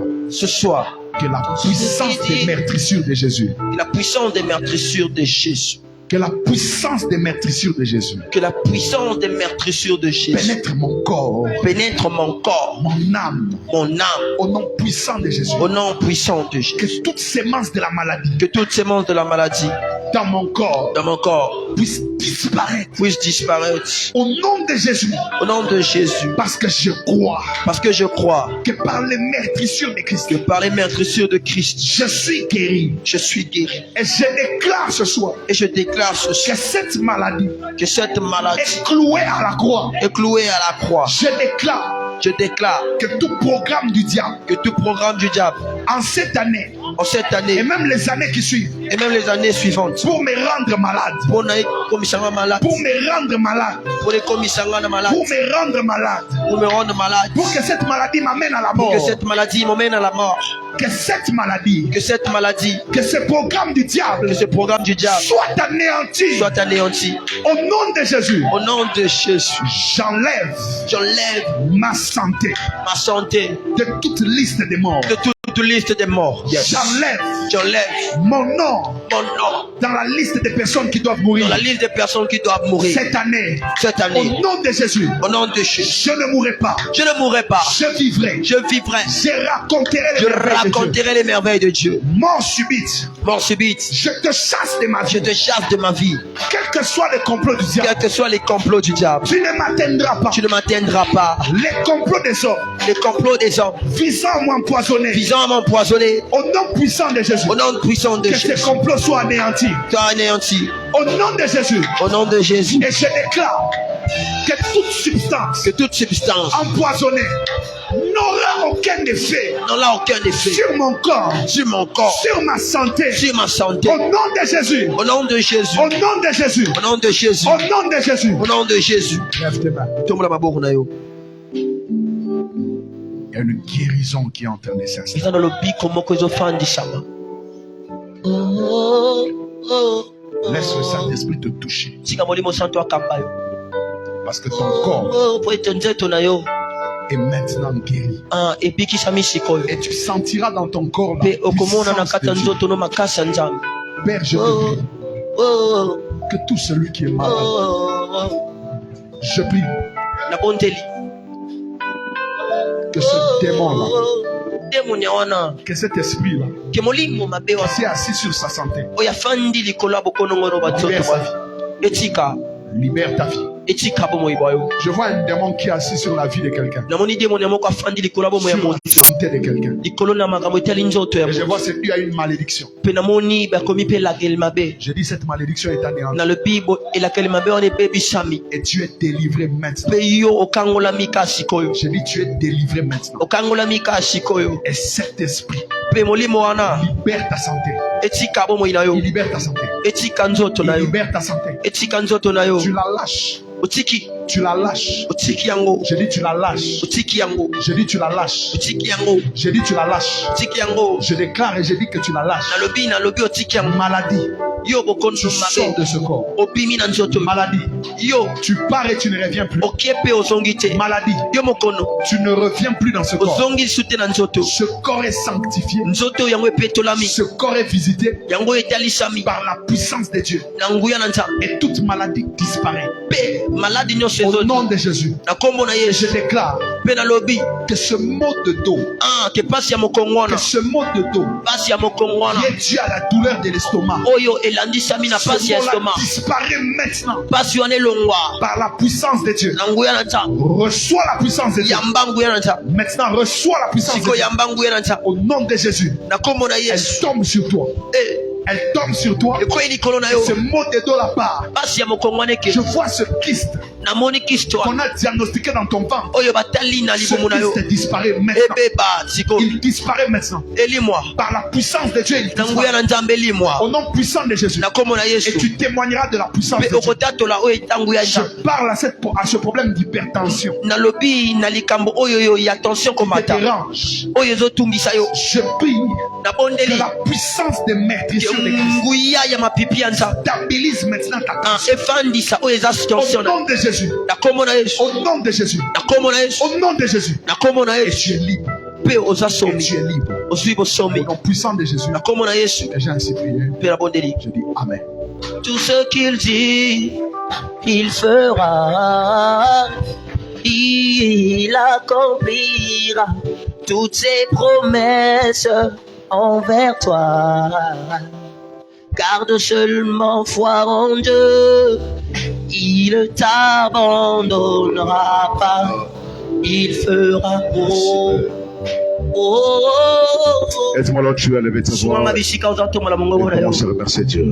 Que la puissance des meurtrissures de Jésus. La puissance des meurtrissures de Jésus. Que la puissance des meurtrissures de Jésus. Que la puissance des meurtrissures de Jésus. Pénètre mon corps. Pénètre mon corps. Mon âme. Mon âme. Au nom puissant de Jésus. Au nom puissant de Jésus. Que toutes sémences de la maladie. Que toutes sémences de la maladie. Dans mon corps. Dans mon corps. Puissent disparaître. Puissent disparaître. Au nom de Jésus. Au nom de Jésus. Parce que je crois. Parce que je crois. Que par les meurtrissures de Christ. Que par les meurtrissures de Christ. Je suis guéri. Je suis guéri. Et je déclare ce soir. Et je déclare ce soir. Que cette maladie. Que cette maladie. Est clouée à la croix. Est clouée à la croix. Je déclare. Je déclare que tout programme du diable, en cette année, et même les années qui suivent, et même les années suivantes, pour me rendre malade, pour me rendre malade, pour que cette maladie m'amène à la mort, que cette maladie m'emmène à la mort, que cette maladie, que ce programme du diable, soit anéanti, au nom de Jésus, j'enlève ma santé de toute liste des morts. Yes. J'enlève mon nom dans la liste des personnes qui doivent mourir. Cette année, au nom de Jésus, je ne mourrai pas. Je vivrai. Je raconterai les merveilles de Dieu. Mort subite. Je te chasse de ma vie. Quel que soit le complot du diable. Tu ne m'atteindras pas. Les complots des hommes. Visant à m'empoisonner. Au nom puissant de Jésus. Que ces complots soient anéantis. Au nom de Jésus. Et je déclare que toute substance empoisonnée n'aura aucun effet sur mon corps, sur ma santé. Au nom de Jésus. Lève tes mains. Il y a une guérison qui est en train de s'installer. Laisse le Saint-Esprit te toucher. Parce que ton corps est maintenant guéri. Et tu sentiras dans ton corps la puissance de Dieu. Père, je te prie que tout celui qui est malade, je prie que ce démon-là, que cet esprit-là, qui s'est assis sur sa santé, libère ta vie. Je vois un démon qui est assis sur la vie de quelqu'un, sur la santé de quelqu'un. Et je vois qu'il y a une malédiction. Je dis cette malédiction est anéantie. Et tu es délivré maintenant. Je dis tu es délivré maintenant. Et cet esprit libère ta santé. Il libère ta santé. Il libère ta santé. Tu la lâches. Tu la lâches. Je dis tu la lâches. Je dis tu la lâches. Je dis tu la lâches. Je déclare et je dis que tu la lâches. Maladie, tu sors de ce corps. Maladie, tu pars et tu ne reviens plus. Maladie, tu ne reviens plus dans ce corps. Ce corps est sanctifié. Ce corps est visité par la puissance de Dieu. Et toute maladie disparaît. Au nom de Jésus, je déclare que ce mot de dos, qui est dû à la douleur de l'estomac, disparaît maintenant par la puissance de Dieu. Reçois la puissance de Dieu. Maintenant, reçois la puissance de Dieu. Au nom de Jésus, elle tombe sur toi. Elle tombe sur toi. Et ce mot de dos la part. Je vois ce kyste qu'on a diagnostiqué dans ton ventre. Ce kyste disparaît maintenant. Il disparaît maintenant. Par la puissance de Dieu, il disparaît. Au nom puissant de Jésus. Et tu témoigneras de la puissance de Dieu. Je parle à ce problème d'hypertension. Qui te dérange. Je prie que la puissance de maîtrise stabilise maintenant ta tension. Au nom de Jésus. Au nom de Jésus. Au nom de Jésus. Et tu es libre. Et tu es libre. Au nom puissant de Jésus. Et j'ai ainsi prié. Je dis Amen. Tout ce qu'il dit, il fera. Il accomplira toutes ses promesses envers toi. Garde seulement foi en Dieu, il ne t'abandonnera pas, il fera Aide-moi là, tu as levé ta voix. Et commence à remercier Dieu.